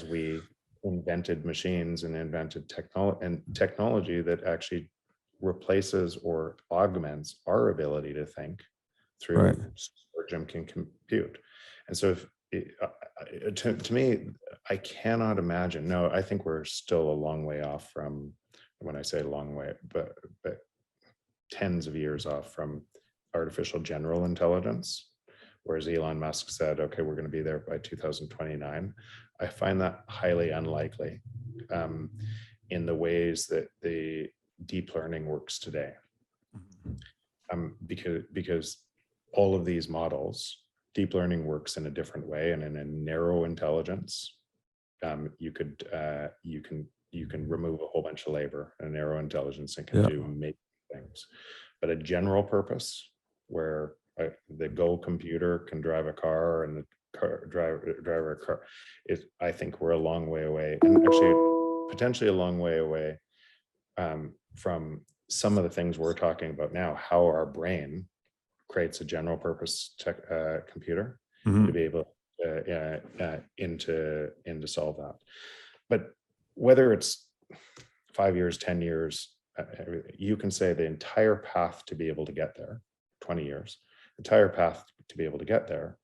Speaker 2: we invented machines and invented technology that actually replaces or augments our ability to think through
Speaker 3: Right.
Speaker 2: storage and can compute. And so to me, I cannot imagine. No, I think we're still a long way off from, when I say long way, but tens of years off from artificial general intelligence, whereas Elon Musk said, okay, we're going to be there by 2029. I find that highly unlikely in the ways that the deep learning works today. Because all of these models, deep learning works in a different way, and in a narrow intelligence, you can remove a whole bunch of labor. A narrow intelligence and can do make things, but a general purpose where the Go computer can drive a car and the driver a car, I think we're a long way away, and actually potentially a long way away from some of the things we're talking about now. How our brain creates a general purpose computer to be able to solve that. But whether it's 5 years, 10 years, you can say the entire path to be able to get there, 20 years, the entire path to be able to get there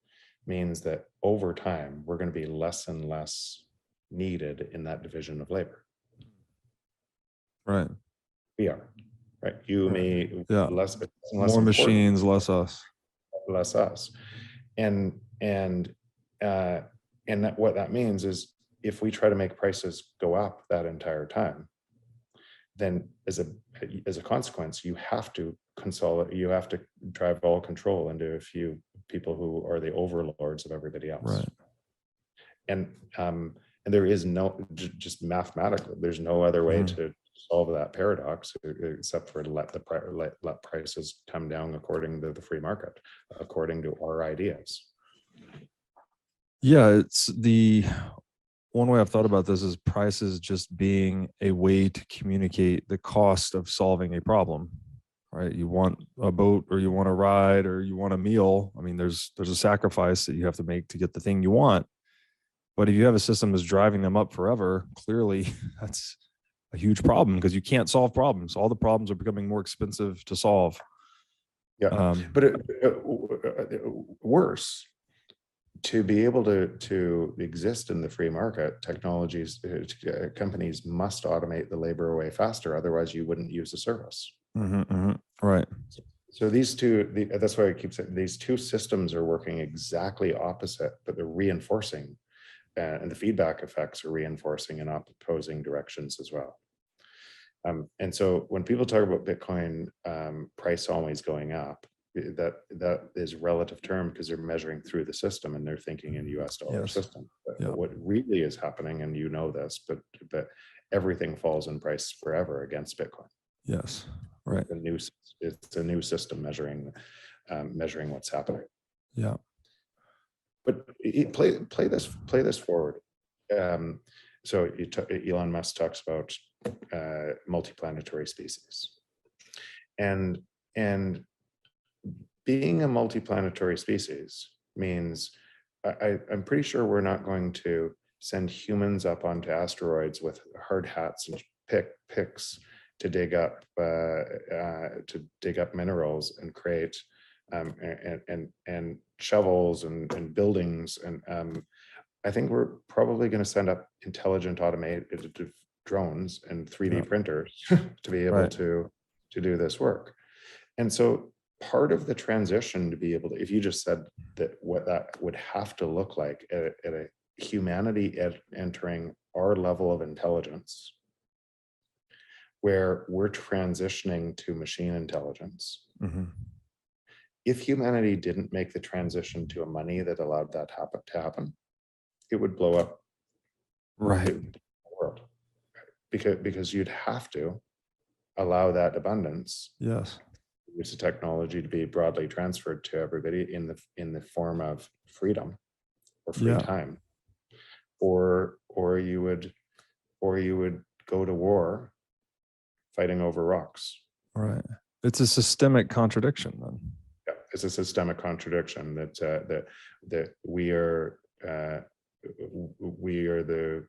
Speaker 2: means that over time, we're going to be less and less needed in that division of labor.
Speaker 3: Right.
Speaker 2: We are, right? You, me,
Speaker 3: Yeah.
Speaker 2: less
Speaker 3: More machines, less us.
Speaker 2: Less us. And that, what that means is, if we try to make prices go up that entire time, then as a consequence, you have to consolidate, you have to drive all control into a few people who are the overlords of everybody else.
Speaker 3: Right.
Speaker 2: And there is no, just mathematically, there's no other way to solve that paradox except for let prices come down according to the free market, according to our ideas.
Speaker 3: Yeah, it's the one way I've thought about this is prices just being a way to communicate the cost of solving a problem, right? You want a boat, or you want a ride, or you want a meal. I mean, there's a sacrifice that you have to make to get the thing you want. But if you have a system that's driving them up forever, clearly that's a huge problem, because you can't solve problems. All the problems are becoming more expensive to solve.
Speaker 2: Yeah, but worse, to be able to exist in the free market, companies must automate the labor away faster. Otherwise, you wouldn't use the service.
Speaker 3: Right.
Speaker 2: So these two, that's why I keep saying these two systems are working exactly opposite, but they're reinforcing, and the feedback effects are reinforcing in opposing directions as well. And so when people talk about Bitcoin price always going up, that is relative term, because they're measuring through the system and they're thinking in US dollar system. But what really is happening, and you know this, but everything falls in price forever against Bitcoin.
Speaker 3: Yes. Right.
Speaker 2: It's a new system measuring what's happening.
Speaker 3: Yeah.
Speaker 2: But play this forward. So Elon Musk talks about multiplanetary species, and being a multiplanetary species means I'm pretty sure we're not going to send humans up onto asteroids with hard hats and picks to dig up minerals and create and shovels and buildings. And I think we're probably going to send up intelligent automated drones and 3D printers to be able to do this work. And so part of the transition to be able to, if you just said that what that would have to look like at humanity entering our level of intelligence, where we're transitioning to machine intelligence.
Speaker 3: Mm-hmm.
Speaker 2: If humanity didn't make the transition to a money that allowed that to happen, it would blow up the world, because you'd have to allow that abundance,
Speaker 3: Yes.
Speaker 2: use of technology, to be broadly transferred to everybody in the form of freedom or free time, or you would go to war fighting over rocks.
Speaker 3: Right. It's a systemic contradiction then.
Speaker 2: Yeah, it's a systemic contradiction that we are the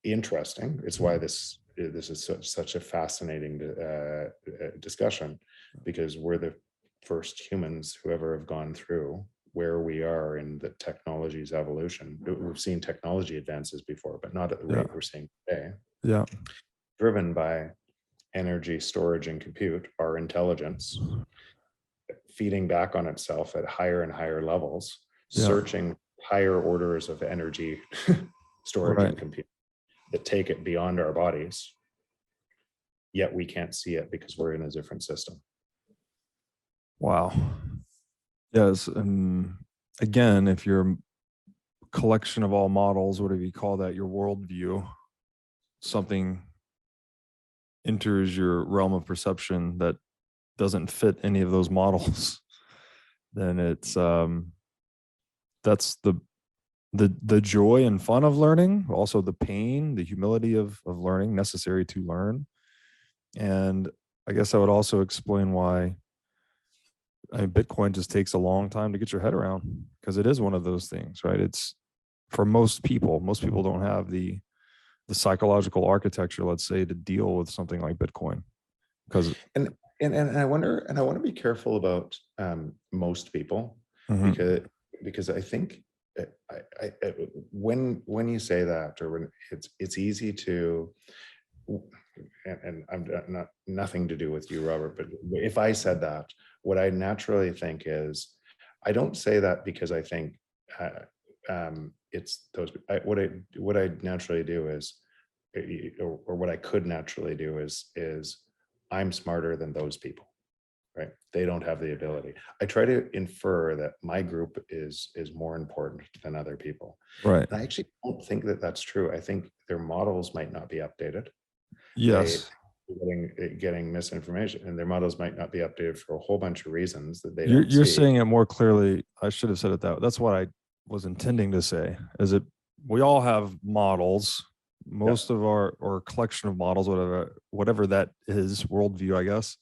Speaker 2: interesting. It's why this is such a fascinating discussion, because we're the first humans who ever have gone through where we are in the technology's evolution. We've seen technology advances before, but not at the rate we're seeing today.
Speaker 3: Yeah.
Speaker 2: Driven by energy storage and compute, our intelligence feeding back on itself at higher and higher levels, searching higher orders of energy storage and compute that take it beyond our bodies, yet we can't see it because we're in a different system.
Speaker 3: Wow. Yes. Again, if your collection of all models, whatever you call that, your worldview, something enters your realm of perception that doesn't fit any of those models, then it's that's the joy and fun of learning, also the pain, the humility of learning necessary to learn. And I guess I would also explain why Bitcoin just takes a long time to get your head around, because it is one of those things, right? It's for most people don't have the psychological architecture, let's say, to deal with something like Bitcoin. Because
Speaker 2: and I wonder, and I want to be careful about most people, because I think when you say that, or when it's easy to, and I'm not nothing to do with you, Robert, but if I said that, what I naturally think is, I don't say that because I think it's those. What I naturally do is, or what I could naturally do is I'm smarter than those people, right? They don't have the ability. I try to infer that my group is more important than other people.
Speaker 3: right.
Speaker 2: And I actually don't think that that's true. I think their models might not be updated.
Speaker 3: Yes.
Speaker 2: Getting misinformation, and their models might not be updated for a whole bunch of reasons that they
Speaker 3: You're
Speaker 2: don't see.
Speaker 3: saying it more clearly. I should have said it that way. That's what I was intending to say, is it we all have models, most of our, or collection of models, whatever that is, worldview, I guess.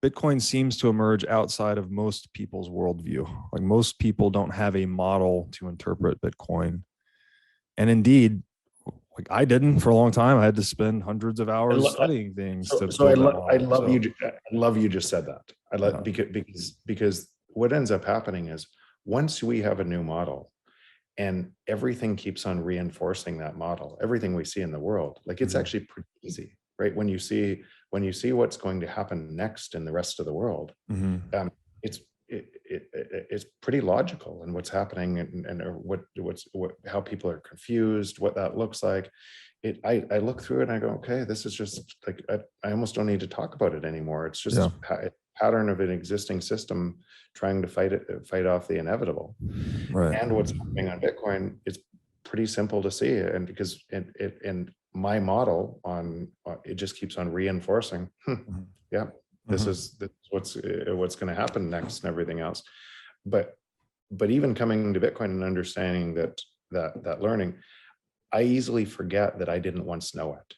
Speaker 3: Bitcoin seems to emerge outside of most people's worldview. Like, most people don't have a model to interpret Bitcoin. And indeed, like, I didn't for a long time. I had to spend hundreds of hours studying things.
Speaker 2: I love you just said that. I love, because what ends up happening is, once we have a new model and everything keeps on reinforcing that model, everything we see in the world, like, it's actually pretty easy, right? When you see what's going to happen next in the rest of the world, it's pretty logical, and what's happening, and how people are confused, what that looks like. I look through it and I go, okay, this is just like, I almost don't need to talk about it anymore. It's just a pattern of an existing system trying to fight off the inevitable.
Speaker 3: Right.
Speaker 2: And what's happening on Bitcoin is pretty simple to see, and because and my model on it just keeps on reinforcing. This is what's going to happen next, and everything else. But even coming to Bitcoin and understanding that learning, I easily forget that I didn't once know it.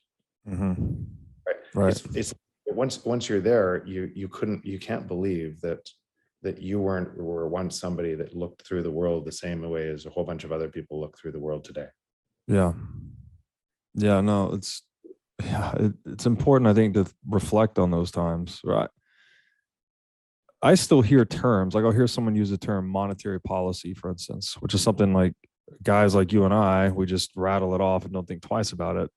Speaker 2: Right. It's once you're there, you can't believe that you were once somebody that looked through the world the same way as a whole bunch of other people look through the world today.
Speaker 3: Yeah. No, it's important, I think, to reflect on those times, right? I still hear terms, like I'll hear someone use the term monetary policy, for instance, which is something like guys like you and I, we just rattle it off and don't think twice about it.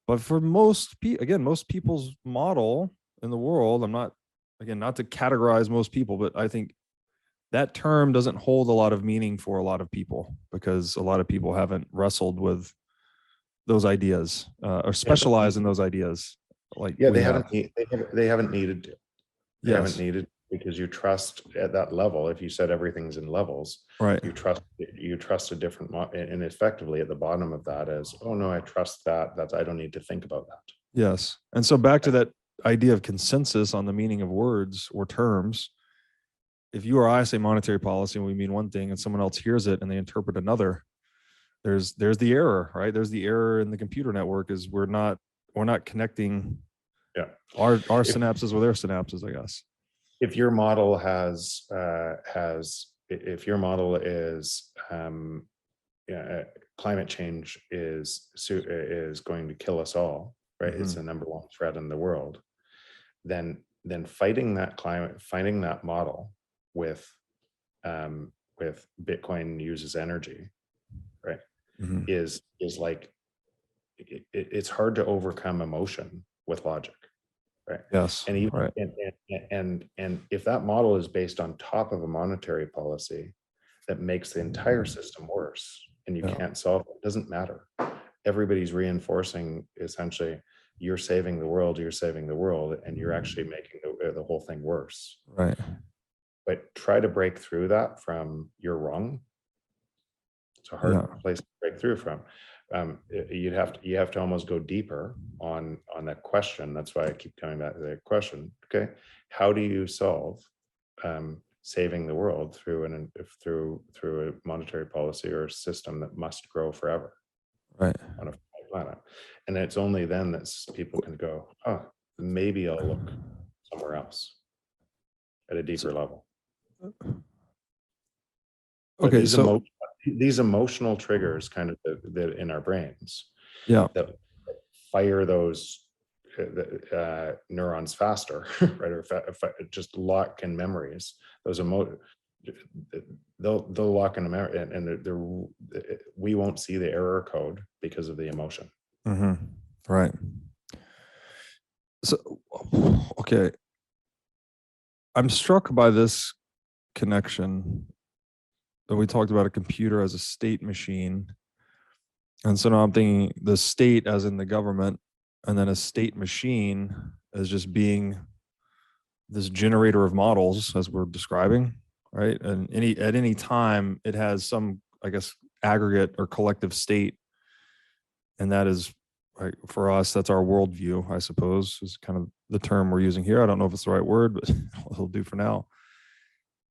Speaker 3: But for most people's model in the world, I'm not, again, not to categorize most people, but I think that term doesn't hold a lot of meaning for a lot of people because a lot of people haven't wrestled with those ideas or specialize in those ideas. Like
Speaker 2: Yeah,
Speaker 3: we have.
Speaker 2: they haven't needed to. They haven't
Speaker 3: Yes.
Speaker 2: needed, because you trust at that level. If you said everything's in levels,
Speaker 3: Right.
Speaker 2: you trust a different and effectively at the bottom of that is, oh no, I trust that. That's, I don't need to think about that.
Speaker 3: Yes. And so back to that idea of consensus on the meaning of words or terms. If you or I say monetary policy and we mean one thing and someone else hears it and they interpret another, there's the error, right? There's the error in the computer network is we're not connecting our synapses with their synapses, I guess.
Speaker 2: If your model if your model is climate change is going to kill us all, right? It's the #1 threat in the world. Then fighting that model with Bitcoin uses energy, right? Is like it's hard to overcome emotion with logic, right?
Speaker 3: Yes.
Speaker 2: And even
Speaker 3: right.
Speaker 2: and if that model is based on top of a monetary policy that makes the entire system worse, and you can't solve it, it doesn't matter. Everybody's reinforcing essentially you're saving the world, and you're actually making the whole thing worse.
Speaker 3: Right.
Speaker 2: But try to break through that from you're wrong. It's a hard place to break through from. You have to almost go deeper on that question. That's why I keep coming back to that question. Okay, how do you solve saving the world through a monetary policy or a system that must grow forever,
Speaker 3: right,
Speaker 2: on a planet? And it's only then that people can go, oh, maybe I'll look somewhere else at a deeper level. But
Speaker 3: okay,
Speaker 2: these emotional triggers kind of that in our brains that fire those neurons faster, right? Or just lock in memories. Those they'll lock in a memory, and we won't see the error code because of the emotion.
Speaker 3: Right. So, okay, I'm struck by this connection that we talked about a computer as a state machine. And so now I'm thinking the state as in the government, and then a state machine as just being this generator of models as we're describing, right? And at any time it has some, I guess, aggregate or collective state. And that is, right, for us, that's our worldview, I suppose, is kind of the term we're using here. I don't know if it's the right word, but it'll do for now.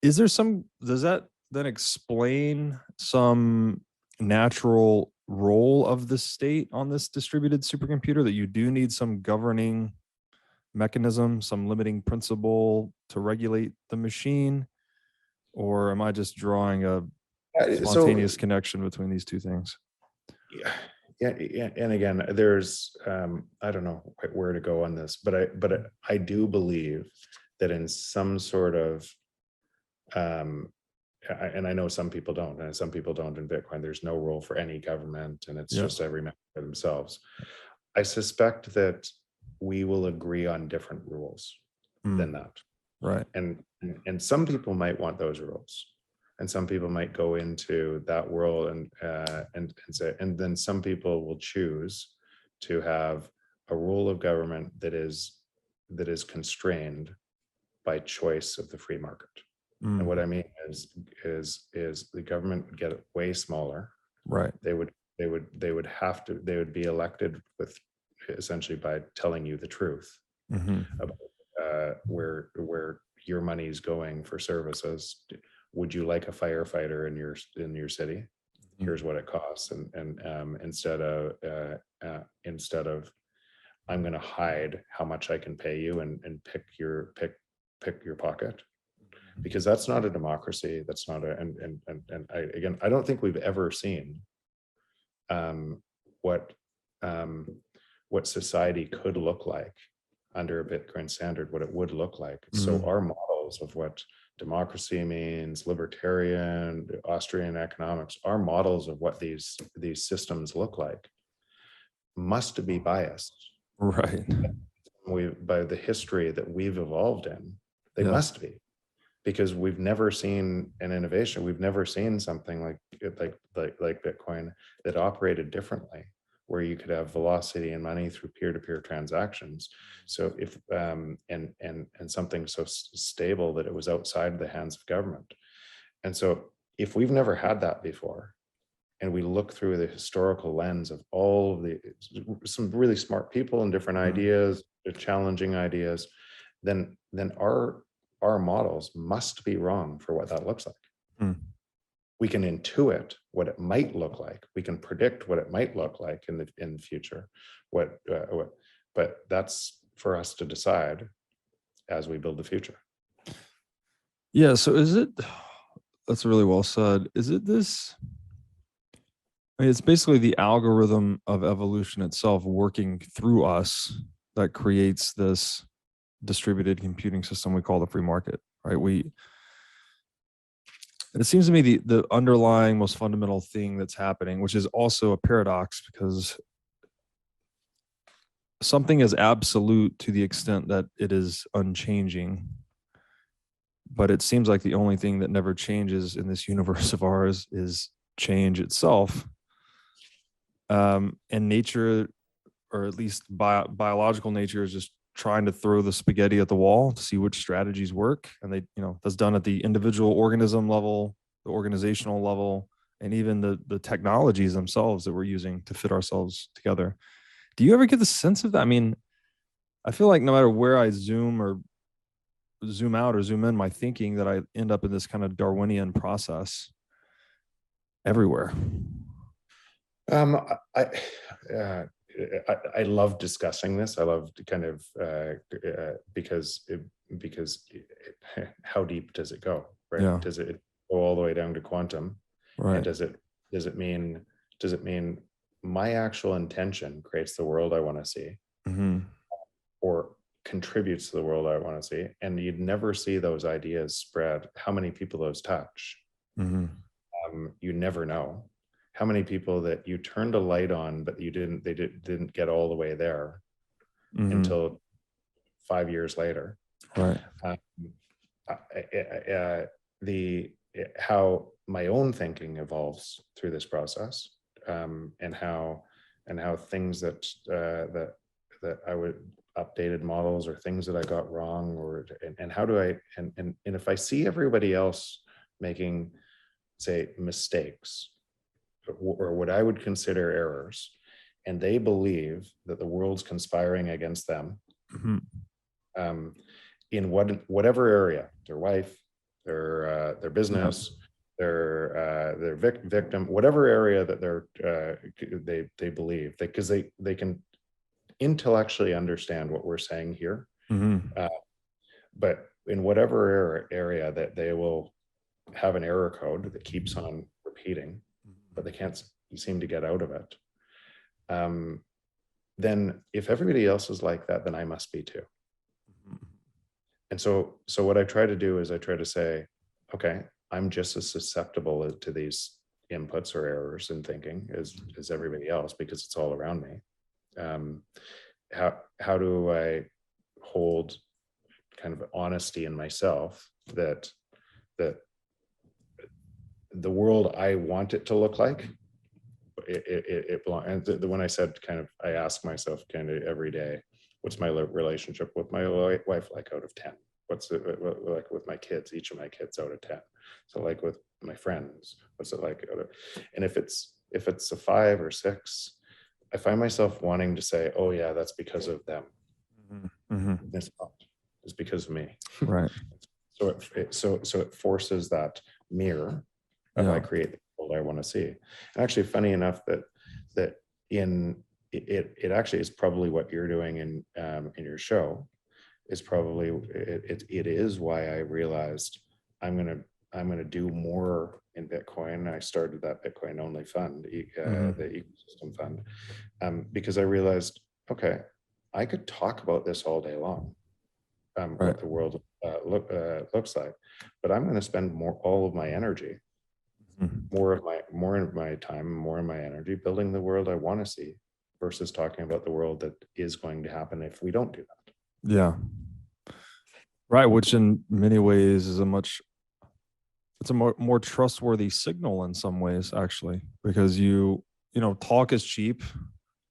Speaker 3: Does that then explain some natural role of the state on this distributed supercomputer, that you do need some governing mechanism, some limiting principle to regulate the machine? Or am I just drawing a spontaneous connection between these two things?
Speaker 2: Yeah. And again, there's I don't know quite where to go on this, but I do believe that in some sort of and I know some people don't, and some people don't in Bitcoin. There's no role for any government, and it's just every member for themselves. I suspect that we will agree on different rules than that.
Speaker 3: Right.
Speaker 2: And some people might want those rules, and some people might go into that world and say, and then some people will choose to have a rule of government that is constrained by choice of the free market. And what I mean is the government would get way smaller. Right. They would be elected with essentially by telling you the truth about where your money is going for services. Would you like a firefighter in your city? Here's what it costs. And instead of I'm going to hide how much I can pay you and pick your pocket. Because that's not a democracy. That's not I don't think we've ever seen what society could look like under a Bitcoin standard, what it would look like. So our models of what democracy means, libertarian, Austrian economics, our models of what these systems look like must be biased. Right. By the history that we've evolved in, they must be. because we've never seen an innovation. We've never seen something like Bitcoin that operated differently, where you could have velocity and money through peer-to-peer transactions. So if and something so stable that it was outside the hands of government. And so if we've never had that before, and we look through the historical lens of all of some really smart people and different ideas, challenging ideas, then our models must be wrong for what that looks like. We can intuit what it might look like. We can predict what it might look like in the future. But that's for us to decide as we build the future.
Speaker 3: Yeah. So that's really well said. Is it this? I mean, it's basically the algorithm of evolution itself working through us that creates this distributed computing system we call the free market, right? It seems to me the underlying most fundamental thing that's happening, which is also a paradox, because something is absolute to the extent that it is unchanging, but it seems like the only thing that never changes in this universe of ours is change itself. And nature, or at least biological nature, is just trying to throw the spaghetti at the wall to see which strategies work. And that's done at the individual organism level, the organizational level, and even the technologies themselves that we're using to fit ourselves together. Do you ever get the sense of that? I mean, I feel like no matter where I zoom or zoom out or zoom in my thinking, that I end up in this kind of Darwinian process everywhere.
Speaker 2: I love discussing this. I love to kind of because how deep does it go, right?
Speaker 3: Yeah.
Speaker 2: Does it go all the way down to quantum?
Speaker 3: Right.
Speaker 2: And does it mean my actual intention creates the world I want to see, or contributes to the world I want to see? And you'd never see those ideas spread. How many people those touch? You never know. How many people that you turned a light on, but they didn't get all the way there until 5 years later.
Speaker 3: Right.
Speaker 2: How my own thinking evolves through this process, and how things that I would updated models, or things that I got wrong, and how do I and if I see everybody else making, say, mistakes, or what I would consider errors, and they believe that the world's conspiring against them, in whatever area, their wife, their business, their victim, whatever area that they believe, because they can intellectually understand what we're saying here, but in whatever area that they will have an error code that keeps on repeating, but they can't seem to get out of it. Then if everybody else is like that, then I must be too. And so what I try to do is I try to say, okay, I'm just as susceptible to these inputs or errors in thinking as everybody else, because it's all around me. How do I hold kind of honesty in myself that the world I want it to look like, it belongs. And when I said kind of, I ask myself kind of every day, what's my relationship with my wife like out of 10? What's it like with my kids, each of my kids out of 10? So like with my friends, what's it like? And if it's a 5 or 6, I find myself wanting to say, oh yeah, that's because of them. It's not. It's because of me.
Speaker 3: Right.
Speaker 2: So it forces that mirror of I create the world I want to see. And actually, funny enough that it actually is probably what you're doing in your show is probably it is why I realized I'm gonna do more in Bitcoin. I started that Bitcoin only fund, the ecosystem fund, because I realized, okay, I could talk about this all day long, what the world looks like, but I'm going to spend all of my energy, more of my time, more of my energy building the world I want to see, versus talking about the world that is going to happen if we don't do that.
Speaker 3: Yeah. Right, which in many ways is it's a more trustworthy signal in some ways, actually, because talk is cheap,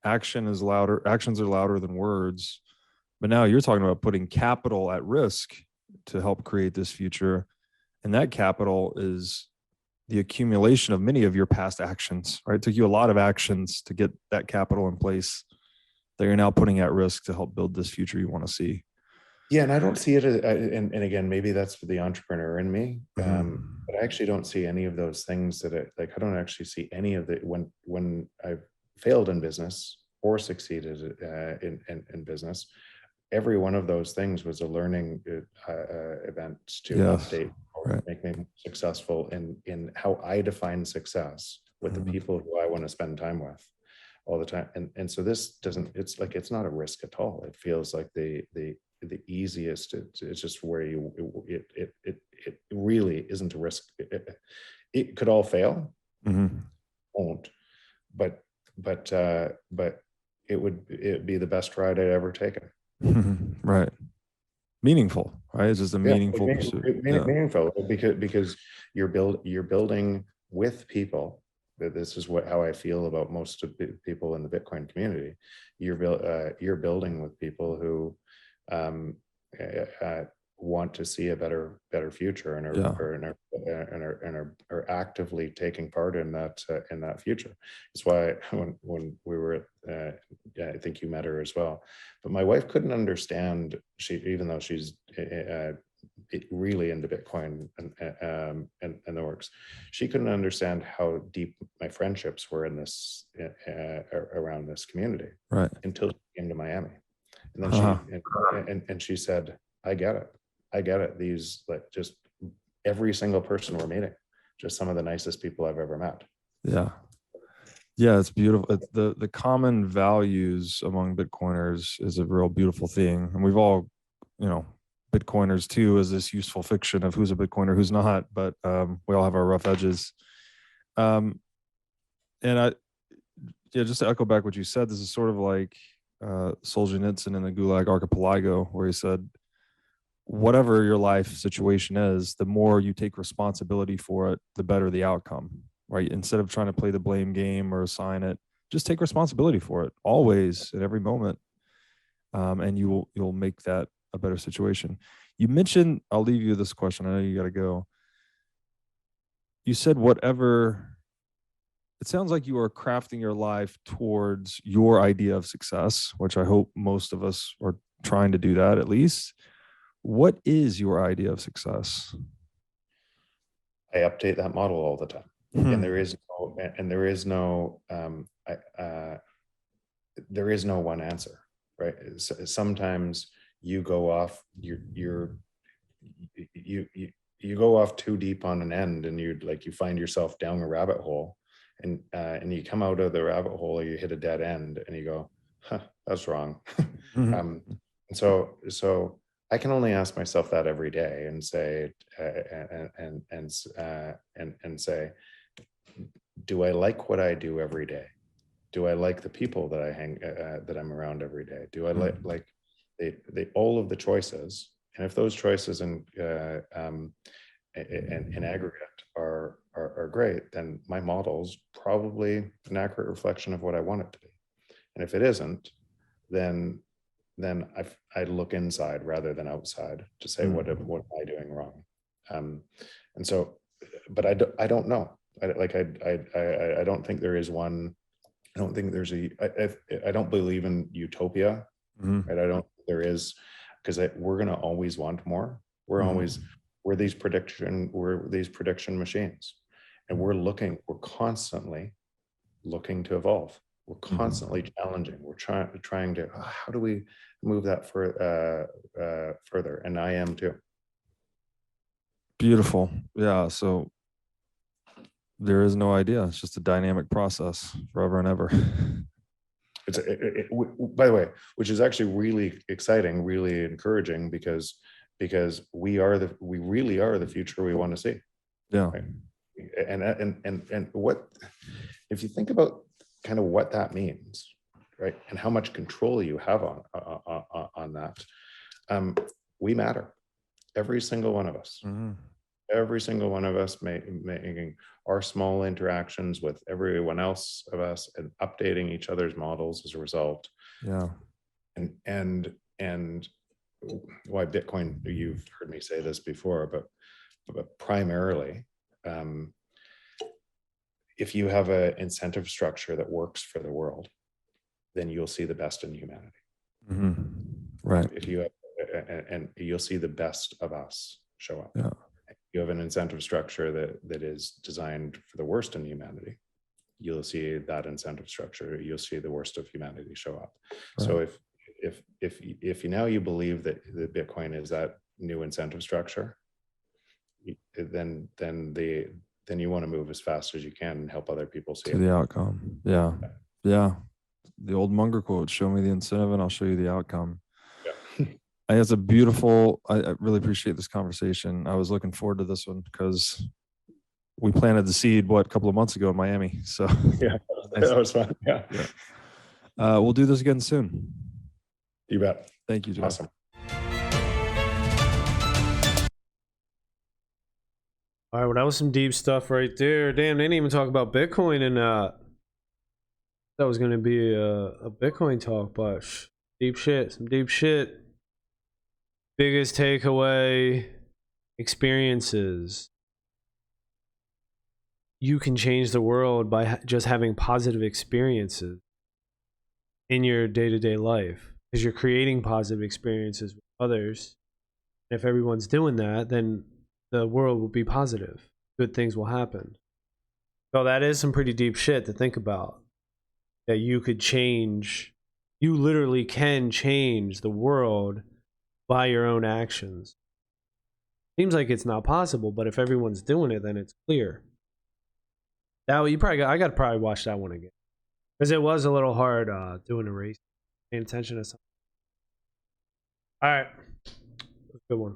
Speaker 3: actions are louder than words. But now you're talking about putting capital at risk to help create this future. And that capital is the accumulation of many of your past actions, right? It took you a lot of actions to get that capital in place that you're now putting at risk to help build this future you want to see.
Speaker 2: Yeah, and I don't see it as, and again, maybe that's for the entrepreneur in me, but I actually don't see any of those things that I don't actually see any of the, when I've failed in business or succeeded in business, every one of those things was a learning event to update or make me successful in how I define success with the people who I want to spend time with all the time. And so this doesn't, it's like, it's not a risk at all. It feels like the easiest. It's just where it really isn't a risk. It could all fail, won't, but it'd be the best ride I'd ever taken.
Speaker 3: Right. Meaningful, right? It's just a meaningful pursuit.
Speaker 2: Meaningful because you're building with people. This is how I feel about most of the people in the Bitcoin community. You're building with people who want to see a better future and are actively taking part in that future. That's why when we were I think you met her as well, but my wife couldn't understand, even though she's really into Bitcoin and the works, she couldn't understand how deep my friendships were in this around this community,
Speaker 3: right,
Speaker 2: until she came to Miami. And then she said, I get it. These, like, just every single person we're meeting, just some of the nicest people I've ever met.
Speaker 3: Yeah, it's beautiful. The common values among Bitcoiners is a real beautiful thing. And we've all, Bitcoiners too, is this useful fiction of who's a Bitcoiner, who's not, but we all have our rough edges. And just to echo back what you said, this is sort of like Solzhenitsyn in the Gulag Archipelago, where he said, whatever your life situation is, the more you take responsibility for it, the better the outcome, right? Instead of trying to play the blame game or assign it, just take responsibility for it always, at every moment. And you'll make that a better situation. You mentioned, I'll leave you this question, I know you got to go. You said it sounds like you are crafting your life towards your idea of success, which I hope most of us are trying to do that at least. What is your idea of success?
Speaker 2: I update that model all the time, and there is no one answer, right? Sometimes you go off, you go off too deep on an end, and you find yourself down a rabbit hole, and you come out of the rabbit hole, or you hit a dead end, and you go, that's wrong. And so I can only ask myself that every day and say, say, do I like what I do every day? Do I like the people that that I'm around every day? Do I like all of the choices? And if those choices in aggregate are great, then my model's probably an accurate reflection of what I want it to be. And if it isn't, then I look inside rather than outside to say, what am I doing wrong? And so, but I don't know. I don't think there is one. I don't think there's I don't believe in utopia. Right? I don't think there is, because we're going to always want more. We're these prediction machines, and we're constantly looking to evolve. We're constantly challenging. We're trying to, how do we move that further? And I am too.
Speaker 3: Beautiful. Yeah. So there is no idea. It's just a dynamic process forever and ever.
Speaker 2: By the way, which is actually really exciting, really encouraging, because we really are the future we want to see.
Speaker 3: Yeah.
Speaker 2: Right? And what, if you think about kind of what that means, right, and how much control you have on that, we matter. Every single one of us.
Speaker 3: Mhm.
Speaker 2: Every single one of us making our small interactions with everyone else of us and updating each other's models as a result.
Speaker 3: Yeah.
Speaker 2: And why Bitcoin, you've heard me say this before, but primarily, if you have an incentive structure that works for the world, then you'll see the best in humanity.
Speaker 3: Right.
Speaker 2: If you have, and you'll see the best of us show up.
Speaker 3: Yeah.
Speaker 2: You have an incentive structure that is designed for the worst in humanity, you'll see that incentive structure, you'll see the worst of humanity show up.
Speaker 3: Right.
Speaker 2: So if you now you believe that the Bitcoin is that new incentive structure, then you want to move as fast as you can and help other people see
Speaker 3: To the outcome. Yeah. Yeah. The old Munger quote, show me the incentive and I'll show you the outcome.
Speaker 2: Yeah.
Speaker 3: I think it's a beautiful, I really appreciate this conversation. I was looking forward to this one because we planted the seed, a couple of months ago in Miami. So
Speaker 2: Yeah, that was fun. Yeah.
Speaker 3: We'll do this again soon.
Speaker 2: You bet.
Speaker 3: Thank you, Joe.
Speaker 2: Awesome.
Speaker 1: All right, well, that was some deep stuff right there. Damn, they didn't even talk about Bitcoin, and that was going to be a Bitcoin talk, but deep shit, some deep shit. Biggest takeaway, experiences. You can change the world by just having positive experiences in your day-to-day life, because you're creating positive experiences with others. If everyone's doing that, then the world will be positive. Good things will happen. So that is some pretty deep shit to think about. That you could change, you literally can change the world by your own actions. Seems like it's not possible, but if everyone's doing it, then it's clear. That you probably I got to probably watch that one again, because it was a little hard doing a race, paying attention to something. All right, good one.